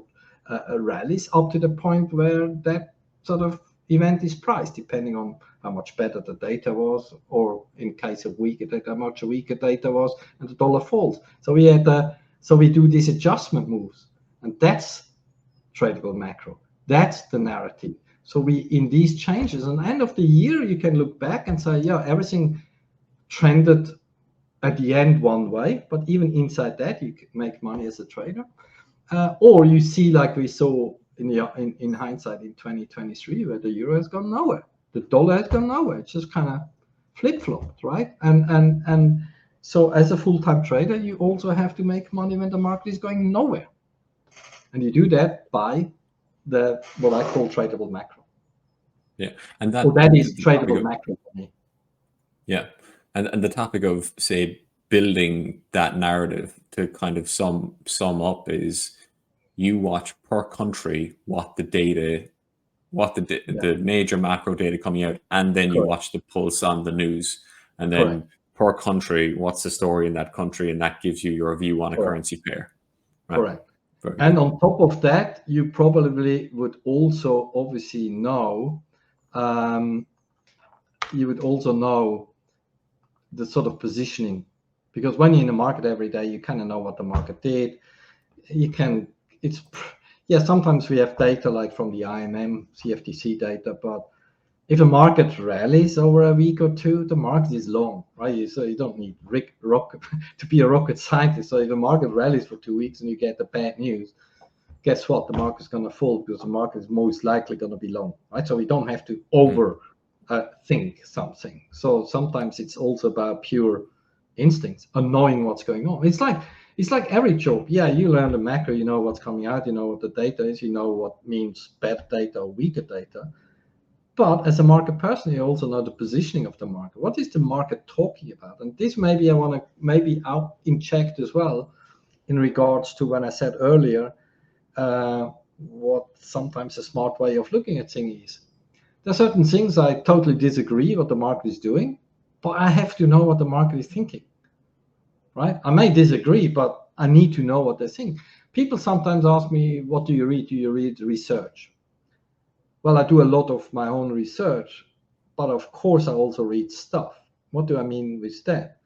rallies up to the point where that sort of event is priced, depending on how much better the data was, or in case of weaker data, how much weaker data was, and the dollar falls. So we do these adjustment moves, and that's tradable macro. That's the narrative. So we, in these changes, at the end of the year, you can look back and say, yeah, everything trended at the end one way, but even inside that, you can make money as a trader. Or you see, like we saw in hindsight in 2023, where the euro has gone nowhere, the dollar has gone nowhere. It's just kind of flip-flopped, right? And so as a full-time trader, you also have to make money when the market is going nowhere, and you do that by what I call tradable macro. Yeah, and that is tradable macro for me. Yeah, and the topic of, say, building that narrative to kind of sum up is, you watch per country what the major macro data coming out, and then you watch the pulse on the news, and then per country, what's the story in that country, and that gives you your view on a currency pair. Right? Correct. And on top of that, you probably would also obviously know, the sort of positioning, because when you're in the market every day, you kind of know what the market did. Sometimes we have data like from the IMM, CFTC data, but if a market rallies over a week or two, the market is long, right? So you don't need to be a rocket scientist. So if a market rallies for 2 weeks and you get the bad news, guess what? The market's going to fall, because the market is most likely going to be long, right? So we don't have to think something. So sometimes it's also about pure instincts and knowing what's going on. It's like every job. Yeah, you learn the macro, you know what's coming out, you know what the data is, you know what means bad data or weaker data. But as a market person, you also know the positioning of the market. What is the market talking about? And this maybe I want to out inject as well, in regards to when I said earlier, what sometimes a smart way of looking at things is. There are certain things I totally disagree what the market is doing, but I have to know what the market is thinking, right? I may disagree, but I need to know what they're thinking. People sometimes ask me, what do you read? Do you read research? Well, I do a lot of my own research, but of course I also read stuff. What do I mean with that?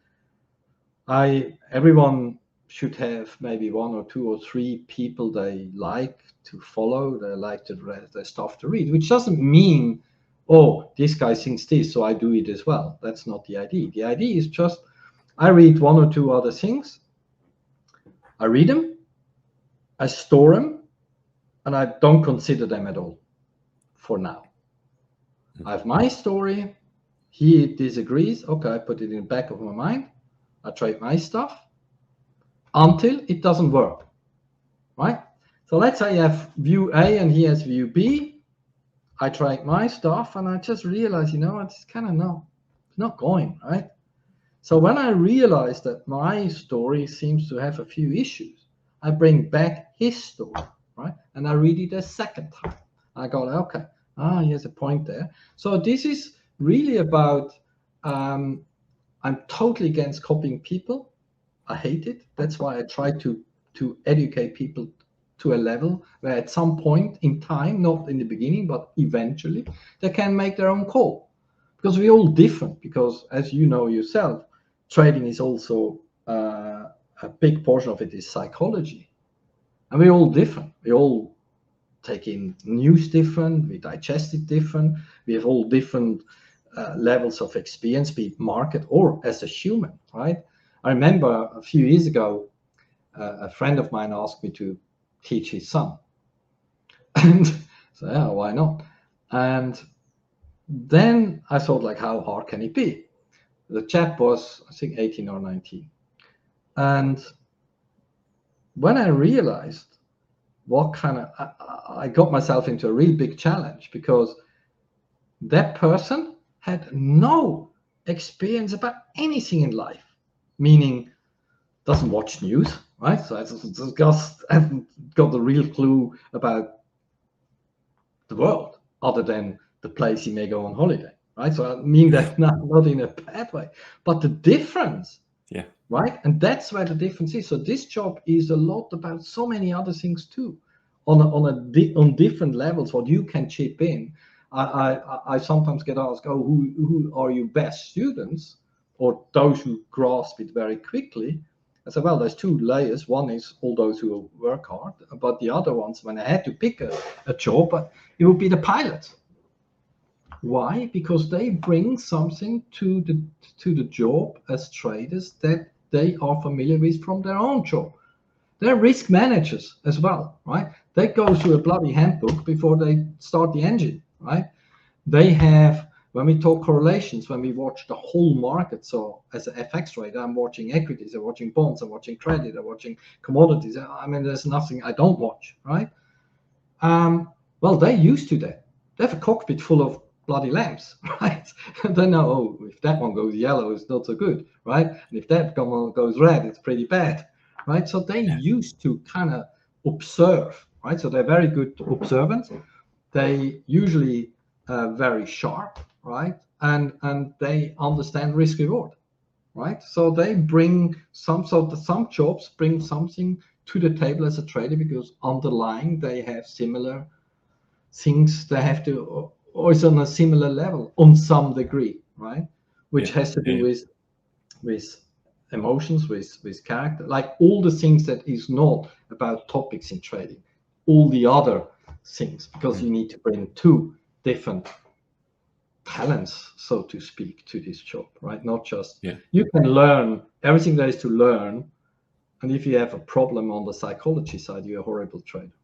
Everyone should have maybe 1 or 2 or 3 people they like to follow, they like their stuff to read, which doesn't mean, oh, this guy thinks this, so I do it as well. That's not the idea. The idea is just, I read 1 or 2 other things, I read them, I store them, and I don't consider them at all for now. I have my story, he disagrees, okay, I put it in the back of my mind, I trade my stuff until it doesn't work, right? So let's say I have view A and he has view B. I trade my stuff and I just realize, it's kind of not going, right? So when I realize that my story seems to have a few issues, I bring back his story, right? And I read it a second time. I go, okay, he has a point there. So this is really about, I'm totally against copying people. I hate it. That's why I try to educate people to a level where at some point in time, not in the beginning, but eventually, they can make their own call. Because we're all different, because as you know yourself, trading is also a big portion of it is psychology. And we're all different. We all take in news different, we digest it different, we have all different levels of experience, be it market or as a human, right? I remember a few years ago, a friend of mine asked me to teach his son. And so, yeah, why not? And then I thought, like, how hard can it be? The chap was, I think, 18 or 19. And when I realized what kind of, I got myself into a really big challenge, because that person had no experience about anything in life, meaning doesn't watch news, right? So I just haven't got a real clue about the world other than the place he may go on holiday, right? So I mean that not in a bad way, but the difference, Yeah. right? And that's where the difference is. So this job is a lot about so many other things too, on different levels. What you can chip in. I sometimes get asked, oh, who are your best students, or those who grasp it very quickly? I said, well, there's two layers. One is all those who work hard, but the other ones, when I had to pick a job, it would be the pilots. Why? Because they bring something to the job as traders that they are familiar with from their own job. They're risk managers as well, right? They go through a bloody handbook before they start the engine, right? They have, when we talk correlations, when we watch the whole market, so as an FX trader, I'm watching equities, I'm watching bonds, I'm watching credit, I'm watching commodities. I mean, there's nothing I don't watch, right? Well, they're used to that. They have a cockpit full of bloody lamps, right? And they know, oh, if that one goes yellow, it's not so good, right? And if that one goes red, it's pretty bad, right? So they're used to kind of observe, right? So they're very good observants. They usually very sharp, right? And they understand risk reward, right? So they bring some jobs bring something to the table as a trader because underlying they have similar things they have to, or it's on a similar level on some degree, right? Which has to do with emotions, with character, like all the things that is not about topics in trading, all the other things, because you need to bring two different talents, so to speak, to this job, right? Not just you can learn everything there is to learn, and if you have a problem on the psychology side, you're a horrible trader.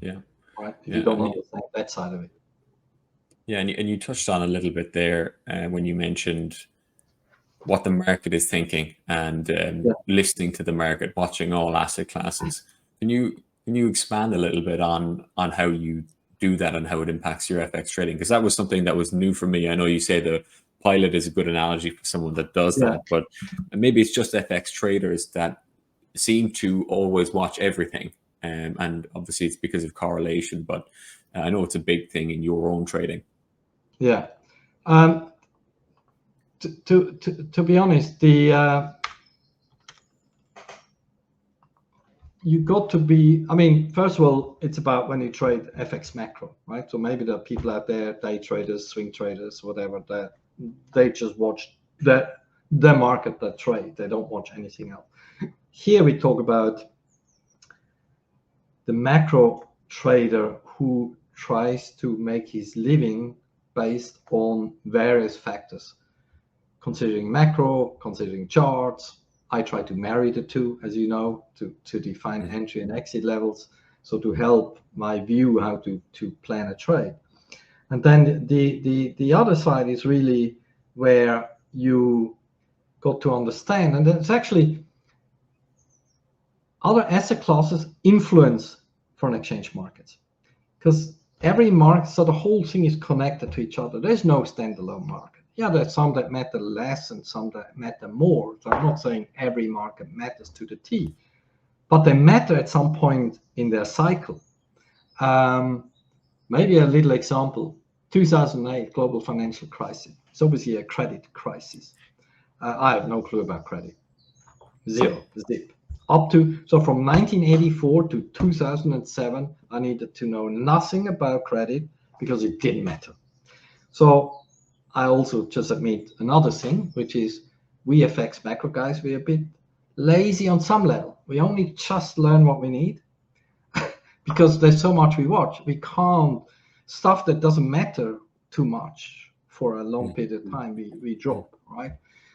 Yeah. Right. If you don't understand that side of it. Yeah, and you touched on a little bit there when you mentioned what the market is thinking and listening to the market, watching all asset classes. Can you expand a little bit on how you do that and how it impacts your FX trading? Because that was something that was new for me. I know you say the pilot is a good analogy for someone that does that, but maybe it's just FX traders that seem to always watch everything. And obviously it's because of correlation, but I know it's a big thing in your own trading. Yeah. To be honest, you got to be, I mean, first of all, it's about when you trade FX macro, right? So maybe there are people out there, day traders, swing traders, whatever, that they just watch the market that trade. They don't watch anything else. Here we talk about the macro trader who tries to make his living based on various factors, considering macro, considering charts. I try to marry the two, as you know, to define entry and exit levels, so to help my view how to plan a trade. And then the other side is really where you got to understand, and it's actually other asset classes influence foreign exchange markets, because every market, so the whole thing is connected to each other. There's no standalone market. Yeah, there's some that matter less and some that matter more. So I'm not saying every market matters to the T, but they matter at some point in their cycle. Maybe a little example, 2008 global financial crisis. It's obviously a credit crisis. I have no clue about credit. Zero, zip. So from 1984 to 2007, I needed to know nothing about credit because it didn't matter. So I also just admit another thing, which is we FX macro guys, we're a bit lazy on some level. We only just learn what we need because there's so much we watch. We can't, stuff that doesn't matter too much for a long period of time, we drop, right?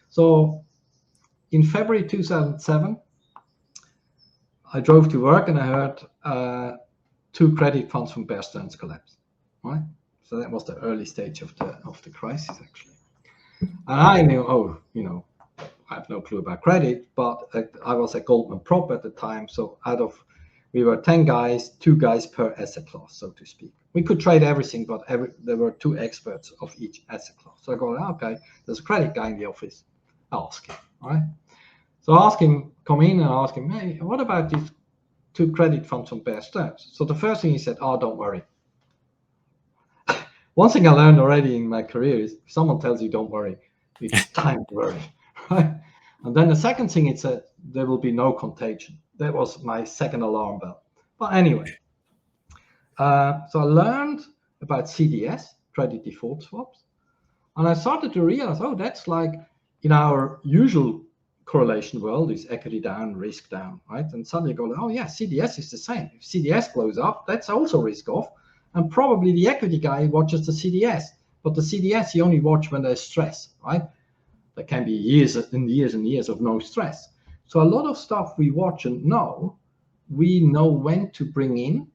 So in February 2007, I drove to work and I heard two credit funds from Bear Stearns collapsed, right? So that was the early stage of the crisis, actually. And I knew, I have no clue about credit, but I was at Goldman Prop at the time. So we were 10 guys, 2 guys per asset class, so to speak. We could trade everything, but there were 2 experts of each asset class. So I go, okay, there's a credit guy in the office. I'll ask him, all right? So come in and ask him, hey, what about these 2 credit funds on Bear Stearns? So the first thing he said, oh, don't worry. One thing I learned already in my career is if someone tells you don't worry, it's time to worry, right? And then the second thing it said, there will be no contagion. That was my second alarm bell. But anyway, so I learned about CDS, credit default swaps, and I started to realize, oh, that's like in our usual correlation world is equity down, risk down, right? And suddenly you go, oh yeah, CDS is the same. If CDS blows up, that's also risk off. And probably the equity guy watches the CDS, but the CDS you only watch when there's stress, right? There can be years and years and years of no stress. So a lot of stuff we watch and know, we know when to bring in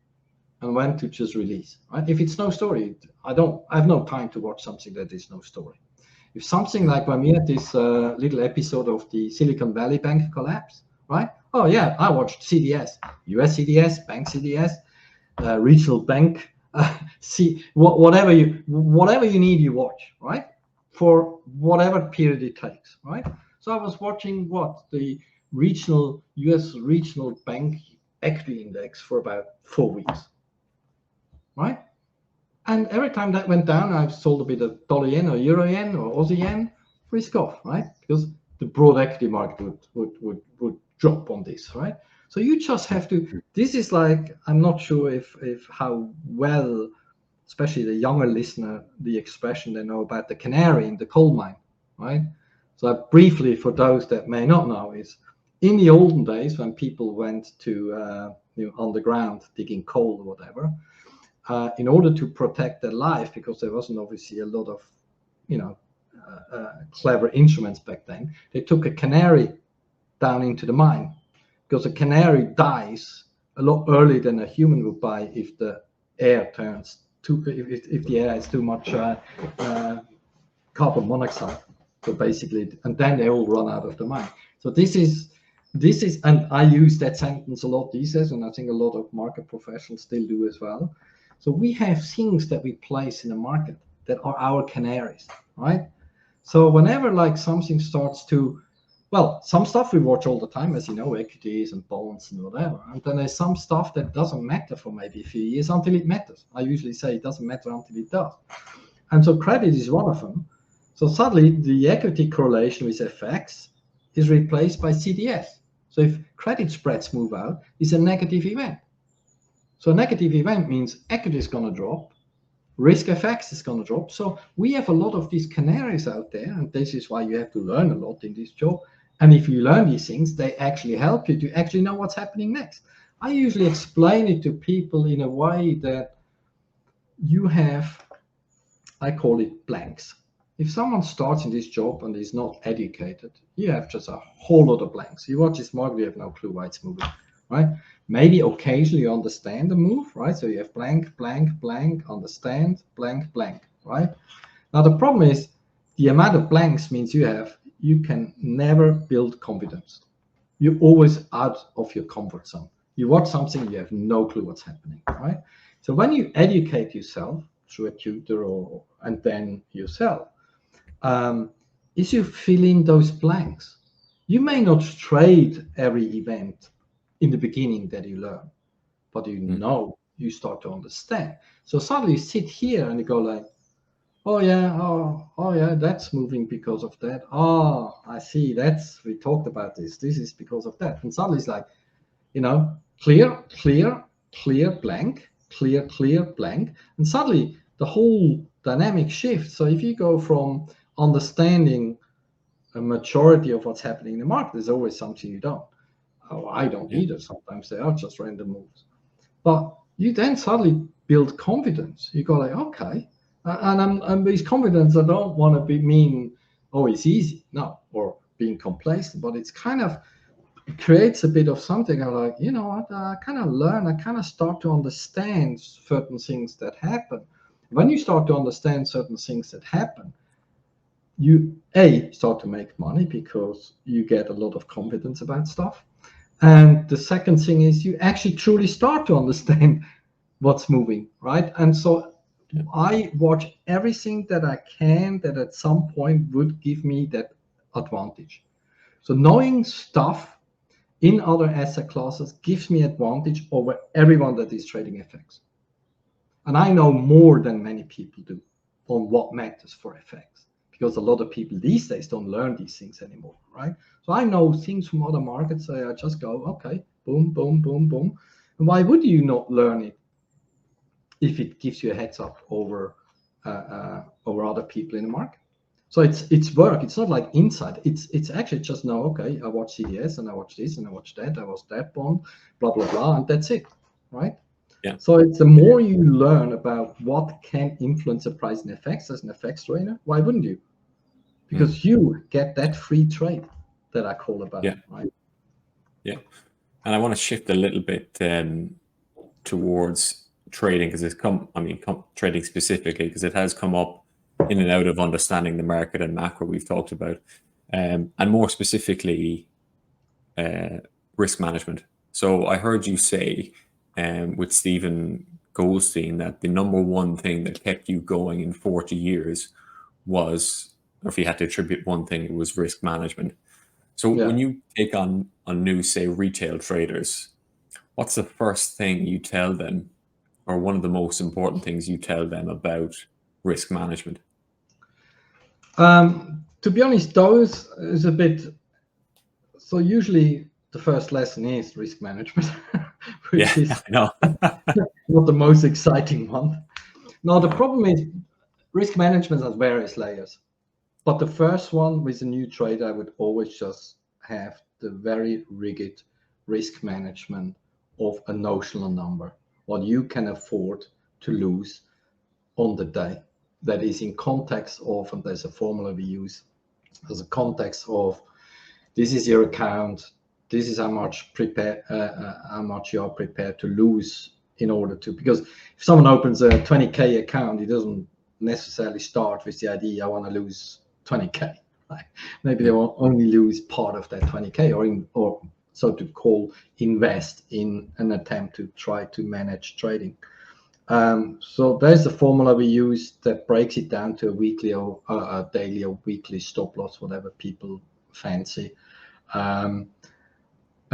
and when to just release, right? If it's no story, I have no time to watch something that is no story. If something like when we had this little episode of the Silicon Valley Bank collapse, right? Oh yeah, I watched CDS, US CDS, bank CDS, regional bank, whatever you need, you watch, right? For whatever period it takes, right? So I was watching the US regional bank equity index for about 4 weeks, right? And every time that went down, I've sold a bit of dollar yen or euro yen or Aussie yen, risk off, right? Because the broad equity market would drop on this, right? So you just have to, this is like, I'm not sure if how well, especially the younger listener, the expression they know about the canary in the coal mine, right? So briefly, for those that may not know, is in the olden days when people went to underground digging coal or whatever, in order to protect their life, because there wasn't obviously a lot of, clever instruments back then, they took a canary down into the mine, because a canary dies a lot earlier than a human would die if the air turns too, if the air has too much carbon monoxide. So basically, and then they all run out of the mine. So this is, and I use that sentence a lot these days, and I think a lot of market professionals still do as well. So we have things that we place in the market that are our canaries, right? So whenever like something starts to, well, some stuff we watch all the time, as you know, equities and bonds and whatever. And then there's some stuff that doesn't matter for maybe a few years until it matters. I usually say it doesn't matter until it does. And so credit is one of them. So suddenly the equity correlation with FX is replaced by CDS. So if credit spreads move out, it's a negative event. So a negative event means equity is going to drop, risk FX is going to drop. So we have a lot of these canaries out there, and this is why you have to learn a lot in this job. And if you learn these things, they actually help you to actually know what's happening next. I usually explain it to people in a way that you have, I call it blanks. If someone starts in this job and is not educated, you have just a whole lot of blanks. You watch this market, you have no clue why it's moving, right? Maybe occasionally you understand the move, right? So you have blank, blank, blank, understand, blank, blank, right? Now the problem is the amount of blanks means you can never build confidence. You're always out of your comfort zone. You watch something, you have no clue what's happening, right? So when you educate yourself through a tutor and then yourself, is you fill in those blanks. You may not trade every event in the beginning that you learn, but you start to understand. So suddenly you sit here and you go like, oh yeah, that's moving because of that. Oh, I see, we talked about this is because of that. And suddenly it's like, clear, blank, clear, blank. And suddenly the whole dynamic shifts. So if you go from understanding a majority of what's happening in the market, there's always something you don't. Oh, I don't either. Sometimes they are just random moves. But you then suddenly build confidence. You go like, okay. And with confidence, I don't want to mean, oh, it's easy. No, or being complacent. But it's kind of, it creates a bit of something. I'm like, you know what? I kind of learn. I kind of start to understand certain things that happen. When you start to understand certain things that happen, you start to make money because you get a lot of confidence about stuff. And the second thing is you actually truly start to understand what's moving, right? And so I watch everything that I can that at some point would give me that advantage. So knowing stuff in other asset classes gives me advantage over everyone that is trading FX. And I know more than many people do on what matters for FX, because a lot of people these days don't learn these things anymore, right? So I know things from other markets, so I just go, okay, boom, boom, boom, boom. And why would you not learn it if it gives you a heads up over other people in the market? So it's work. It's not like insight. It's actually just know, okay, I watch CDS and I watch this and I watch that. I watch that bond, blah blah blah, and that's it, right? Yeah. So it's the more you learn about what can influence a price in FX as an FX trader, why wouldn't you? Because you get that free trade that I call about, right? Yeah. And I want to shift a little bit towards trading, because trading specifically, because it has come up in and out of understanding the market and macro we've talked about, and more specifically risk management. So I heard you say with Stephen Goldstein that the number one thing that kept you going in 40 years was, or if you had to attribute one thing, it was risk management. So when you take on new, say, retail traders, what's the first thing you tell them, or one of the most important things you tell them about risk management? To be honest, those is a bit. So usually the first lesson is risk management, which is not the most exciting one. Now the problem is risk management has various layers, but the first one with a new trader, I would always just have the very rigid risk management of a notional number, what you can afford to lose on the day. That is in context of, and there's a formula we use, there's a context of, this is your account, this is how much you are prepared to lose in order to, because if someone opens a 20K account, he doesn't necessarily start with the idea, I want to lose 20K. Right? Maybe they will only lose part of that 20K, or so to call, invest in an attempt to try to manage trading. So there's the formula we use that breaks it down to a weekly or a daily or weekly stop loss, whatever people fancy. And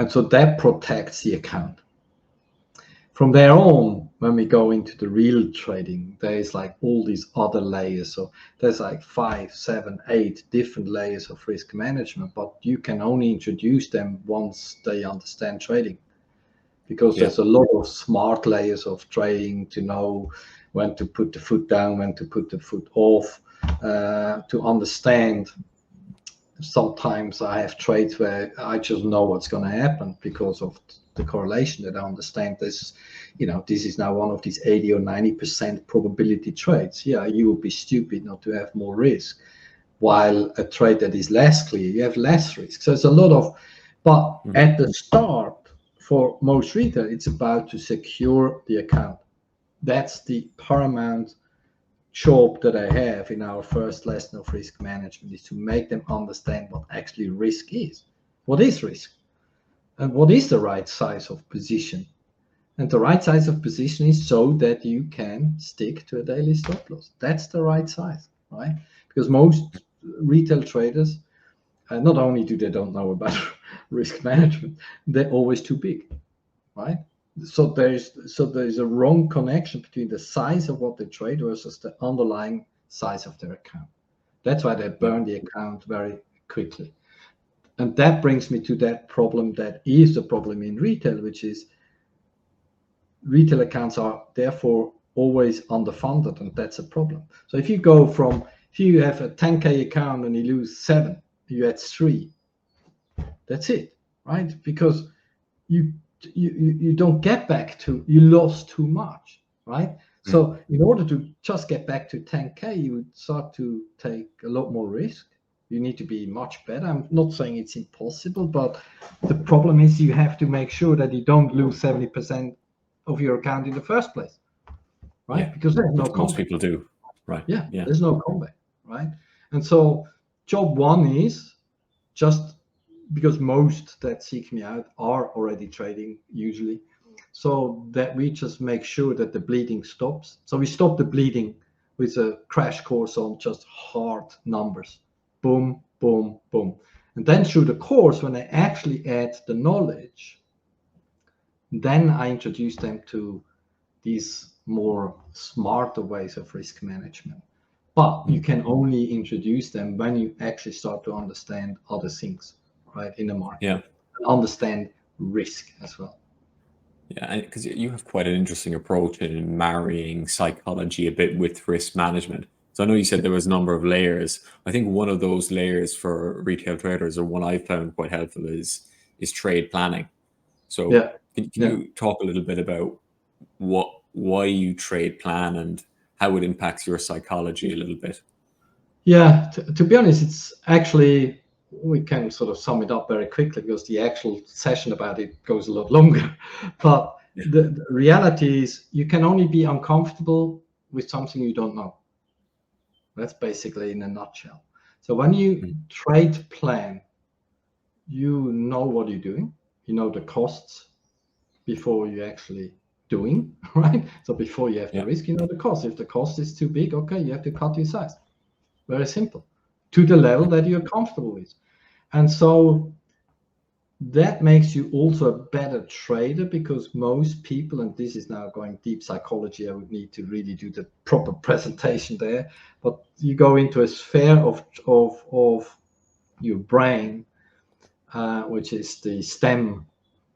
so that protects the account. From there on, when we go into the real trading, there's like all these other layers. So there's like 5, 7, 8 different layers of risk management, but you can only introduce them once they understand trading. Because there's a lot of smart layers of trading to know when to put the foot down, when to put the foot off, to understand. Sometimes I have trades where I just know what's going to happen because of the correlation that I understand. This is now one of these 80 or 90% probability trades. Yeah, you would be stupid not to have more risk. While a trade that is less clear, you have less risk. So it's a lot of, but at the start, for most retail, it's about to secure the account. That's the paramount job that I have in our first lesson of risk management, is to make them understand what actually risk is. What is risk? And what is the right size of position? And the right size of position is so that you can stick to a daily stop loss. That's the right size, right? Because most retail traders, not only do they don't know about risk management, they're always too big, right? So there's a wrong connection between the size of what they trade versus the underlying size of their account. That's why they burn the account very quickly. And that brings me to that problem that is the problem in retail, which is retail accounts are therefore always underfunded, and that's a problem. So if you have a 10K account and you lose 7, you add 3, that's it, right? Because you don't get back to, you lost too much, right? So in order to just get back to 10K, you would start to take a lot more risk. You need to be much better. I'm not saying it's impossible, but the problem is you have to make sure that you don't lose 70% of your account in the first place, right? Because there's no comeback. Most people do, right? Yeah, there's no comeback, right? And so job one is just, because most that seek me out are already trading usually, so that we just make sure that the bleeding stops. So we stop the bleeding with a crash course on just hard numbers. Boom, boom, boom. And then through the course, when I actually add the knowledge, then I introduce them to these more smarter ways of risk management. But you can only introduce them when you actually start to understand other things, right, in the market. Yeah. And understand risk as well. Yeah, because you have quite an interesting approach in marrying psychology a bit with risk management. So I know you said there was a number of layers. I think one of those layers for retail traders, or one I've found quite helpful, is trade planning. So Yeah. can you talk a little bit about why you trade plan and how it impacts your psychology a little bit? Yeah, to be honest, it's actually, we can sort of sum it up very quickly because the actual session about it goes a lot longer. But the reality is you can only be uncomfortable with something you don't know. That's basically in a nutshell. So when you trade plan, you know what you're doing, you know the costs before you actually doing, right? So before you have the risk, you know the cost. If the cost is too big, okay, you have to cut your size. Very simple, to the level that you're comfortable with. And so that makes you also a better trader, because most people, and this is now going deep psychology, I would need to really do the proper presentation there, but you go into a sphere of your brain, which is the stem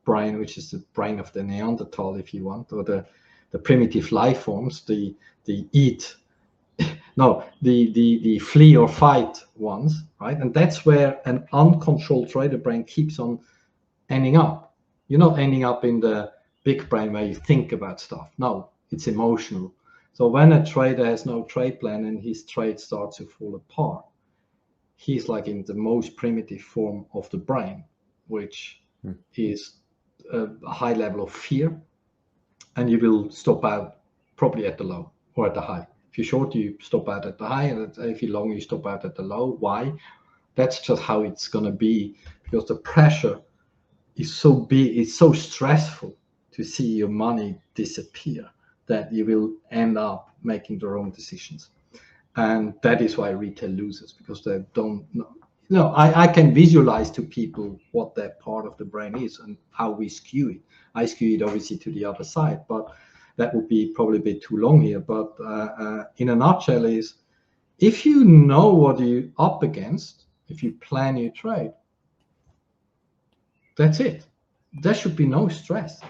brain, which is the brain of the Neanderthal, if you want, or the primitive life forms, the flee or fight ones, right? And that's where an uncontrolled trader brain keeps on ending up. You're not ending up in the big brain where you think about stuff. No, it's emotional. So when a trader has no trade plan and his trade starts to fall apart, he's like in the most primitive form of the brain, which is a high level of fear, and you will stop out probably at the low or at the high. If you're short, you stop out at the high, and if you're long, you stop out at the low. Why? That's just how it's going to be, because the pressure is so big, it's so stressful to see your money disappear that you will end up making the wrong decisions. And that is why retail loses, because they don't know. I can visualize to people what that part of the brain is and how we skew it. I skew it obviously to the other side, but that would be probably a bit too long here. But in a nutshell is, if you know what you're up against, if you plan your trade, that's it. There should be no stress.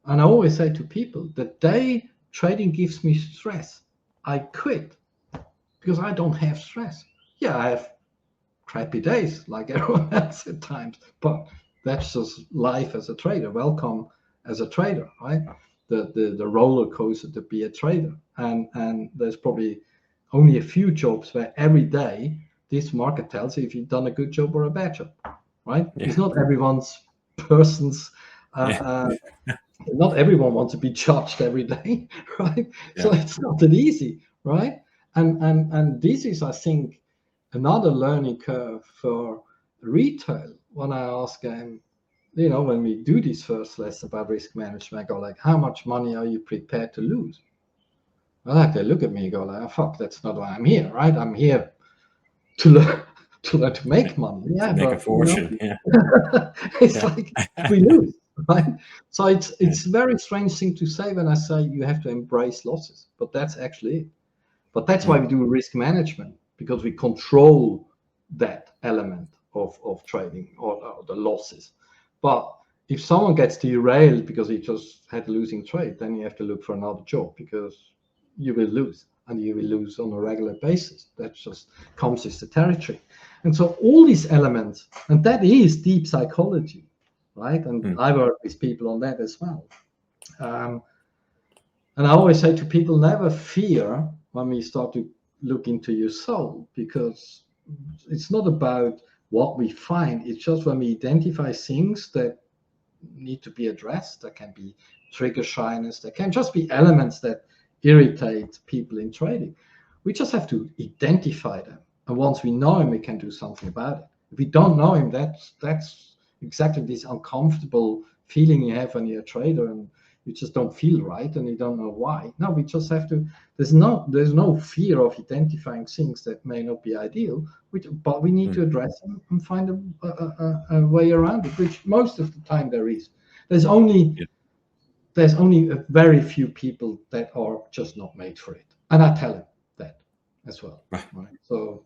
And I always say to people, the day trading gives me stress, I quit, because I don't have stress. Yeah, I have crappy days like everyone else at times, but that's just life as a trader. Welcome as a trader, right? The roller coaster to be a trader. And there's probably only a few jobs where every day this market tells you if you've done a good job or a bad job, right? It's not everyone's person's not everyone wants to be judged every day, right? So it's not that easy, right? And this is, I think, another learning curve for retail. When I ask them, when we do this first lesson about risk management, I go like, how much money are you prepared to lose? Well, they look at me and go like, oh, fuck, that's not why I'm here, right? I'm here to learn to make money. Yeah, to make a fortune. It's like we lose, right? So it's very strange thing to say when I say you have to embrace losses, but that's actually it. But that's why we do risk management, because we control that element of trading or the losses. But if someone gets derailed because he just had a losing trade, then you have to look for another job, because you will lose, and you will lose on a regular basis. That just comes with the territory. And so all these elements, and that is deep psychology, right? And I work with people on that as well. And I always say to people, never fear when we start to look into your soul, because it's not about what we find. It's just when we identify things that need to be addressed. There can be trigger shyness. There can just be elements that irritate people in trading. We just have to identify them. And once we know him, we can do something about it. If we don't know him, that's exactly this uncomfortable feeling you have when you're a trader and you just don't feel right and you don't know why. No, we just have to. There's no fear of identifying things that may not be ideal, but we need to address them and find a way around it, which most of the time there is. There's only a very few people that are just not made for it, and I tell them that as well. Right? So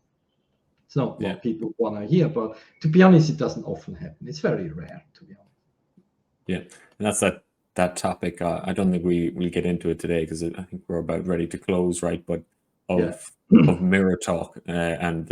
it's not what people want to hear, but to be honest, it doesn't often happen. It's very rare, to be honest. Yeah, and that's that topic. I don't think we'll get into it today because I think we're about ready to close, right? But of mirror talk and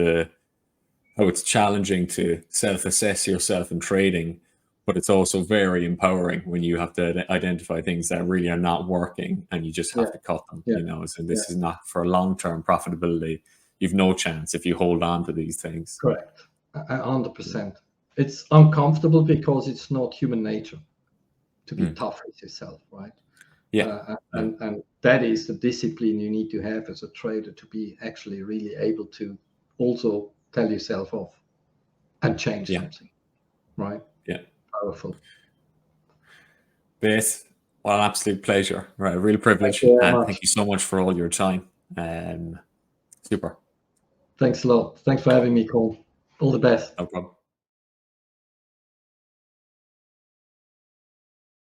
how it's challenging to self-assess yourself in trading, but it's also very empowering when you have to identify things that really are not working and you just have to cut them. You know, so this is not for long-term profitability. You've no chance if you hold on to these things. Correct, 100%. It's uncomfortable because it's not human nature to be tough with yourself, right? And that is the discipline you need to have as a trader to be actually really able to also tell yourself off and change something, right? Yeah. Powerful. Beth, well, an absolute pleasure, right? A real privilege. Thank you so much for all your time. Super. Thanks a lot. Thanks for having me, Cole. All the best. No problem.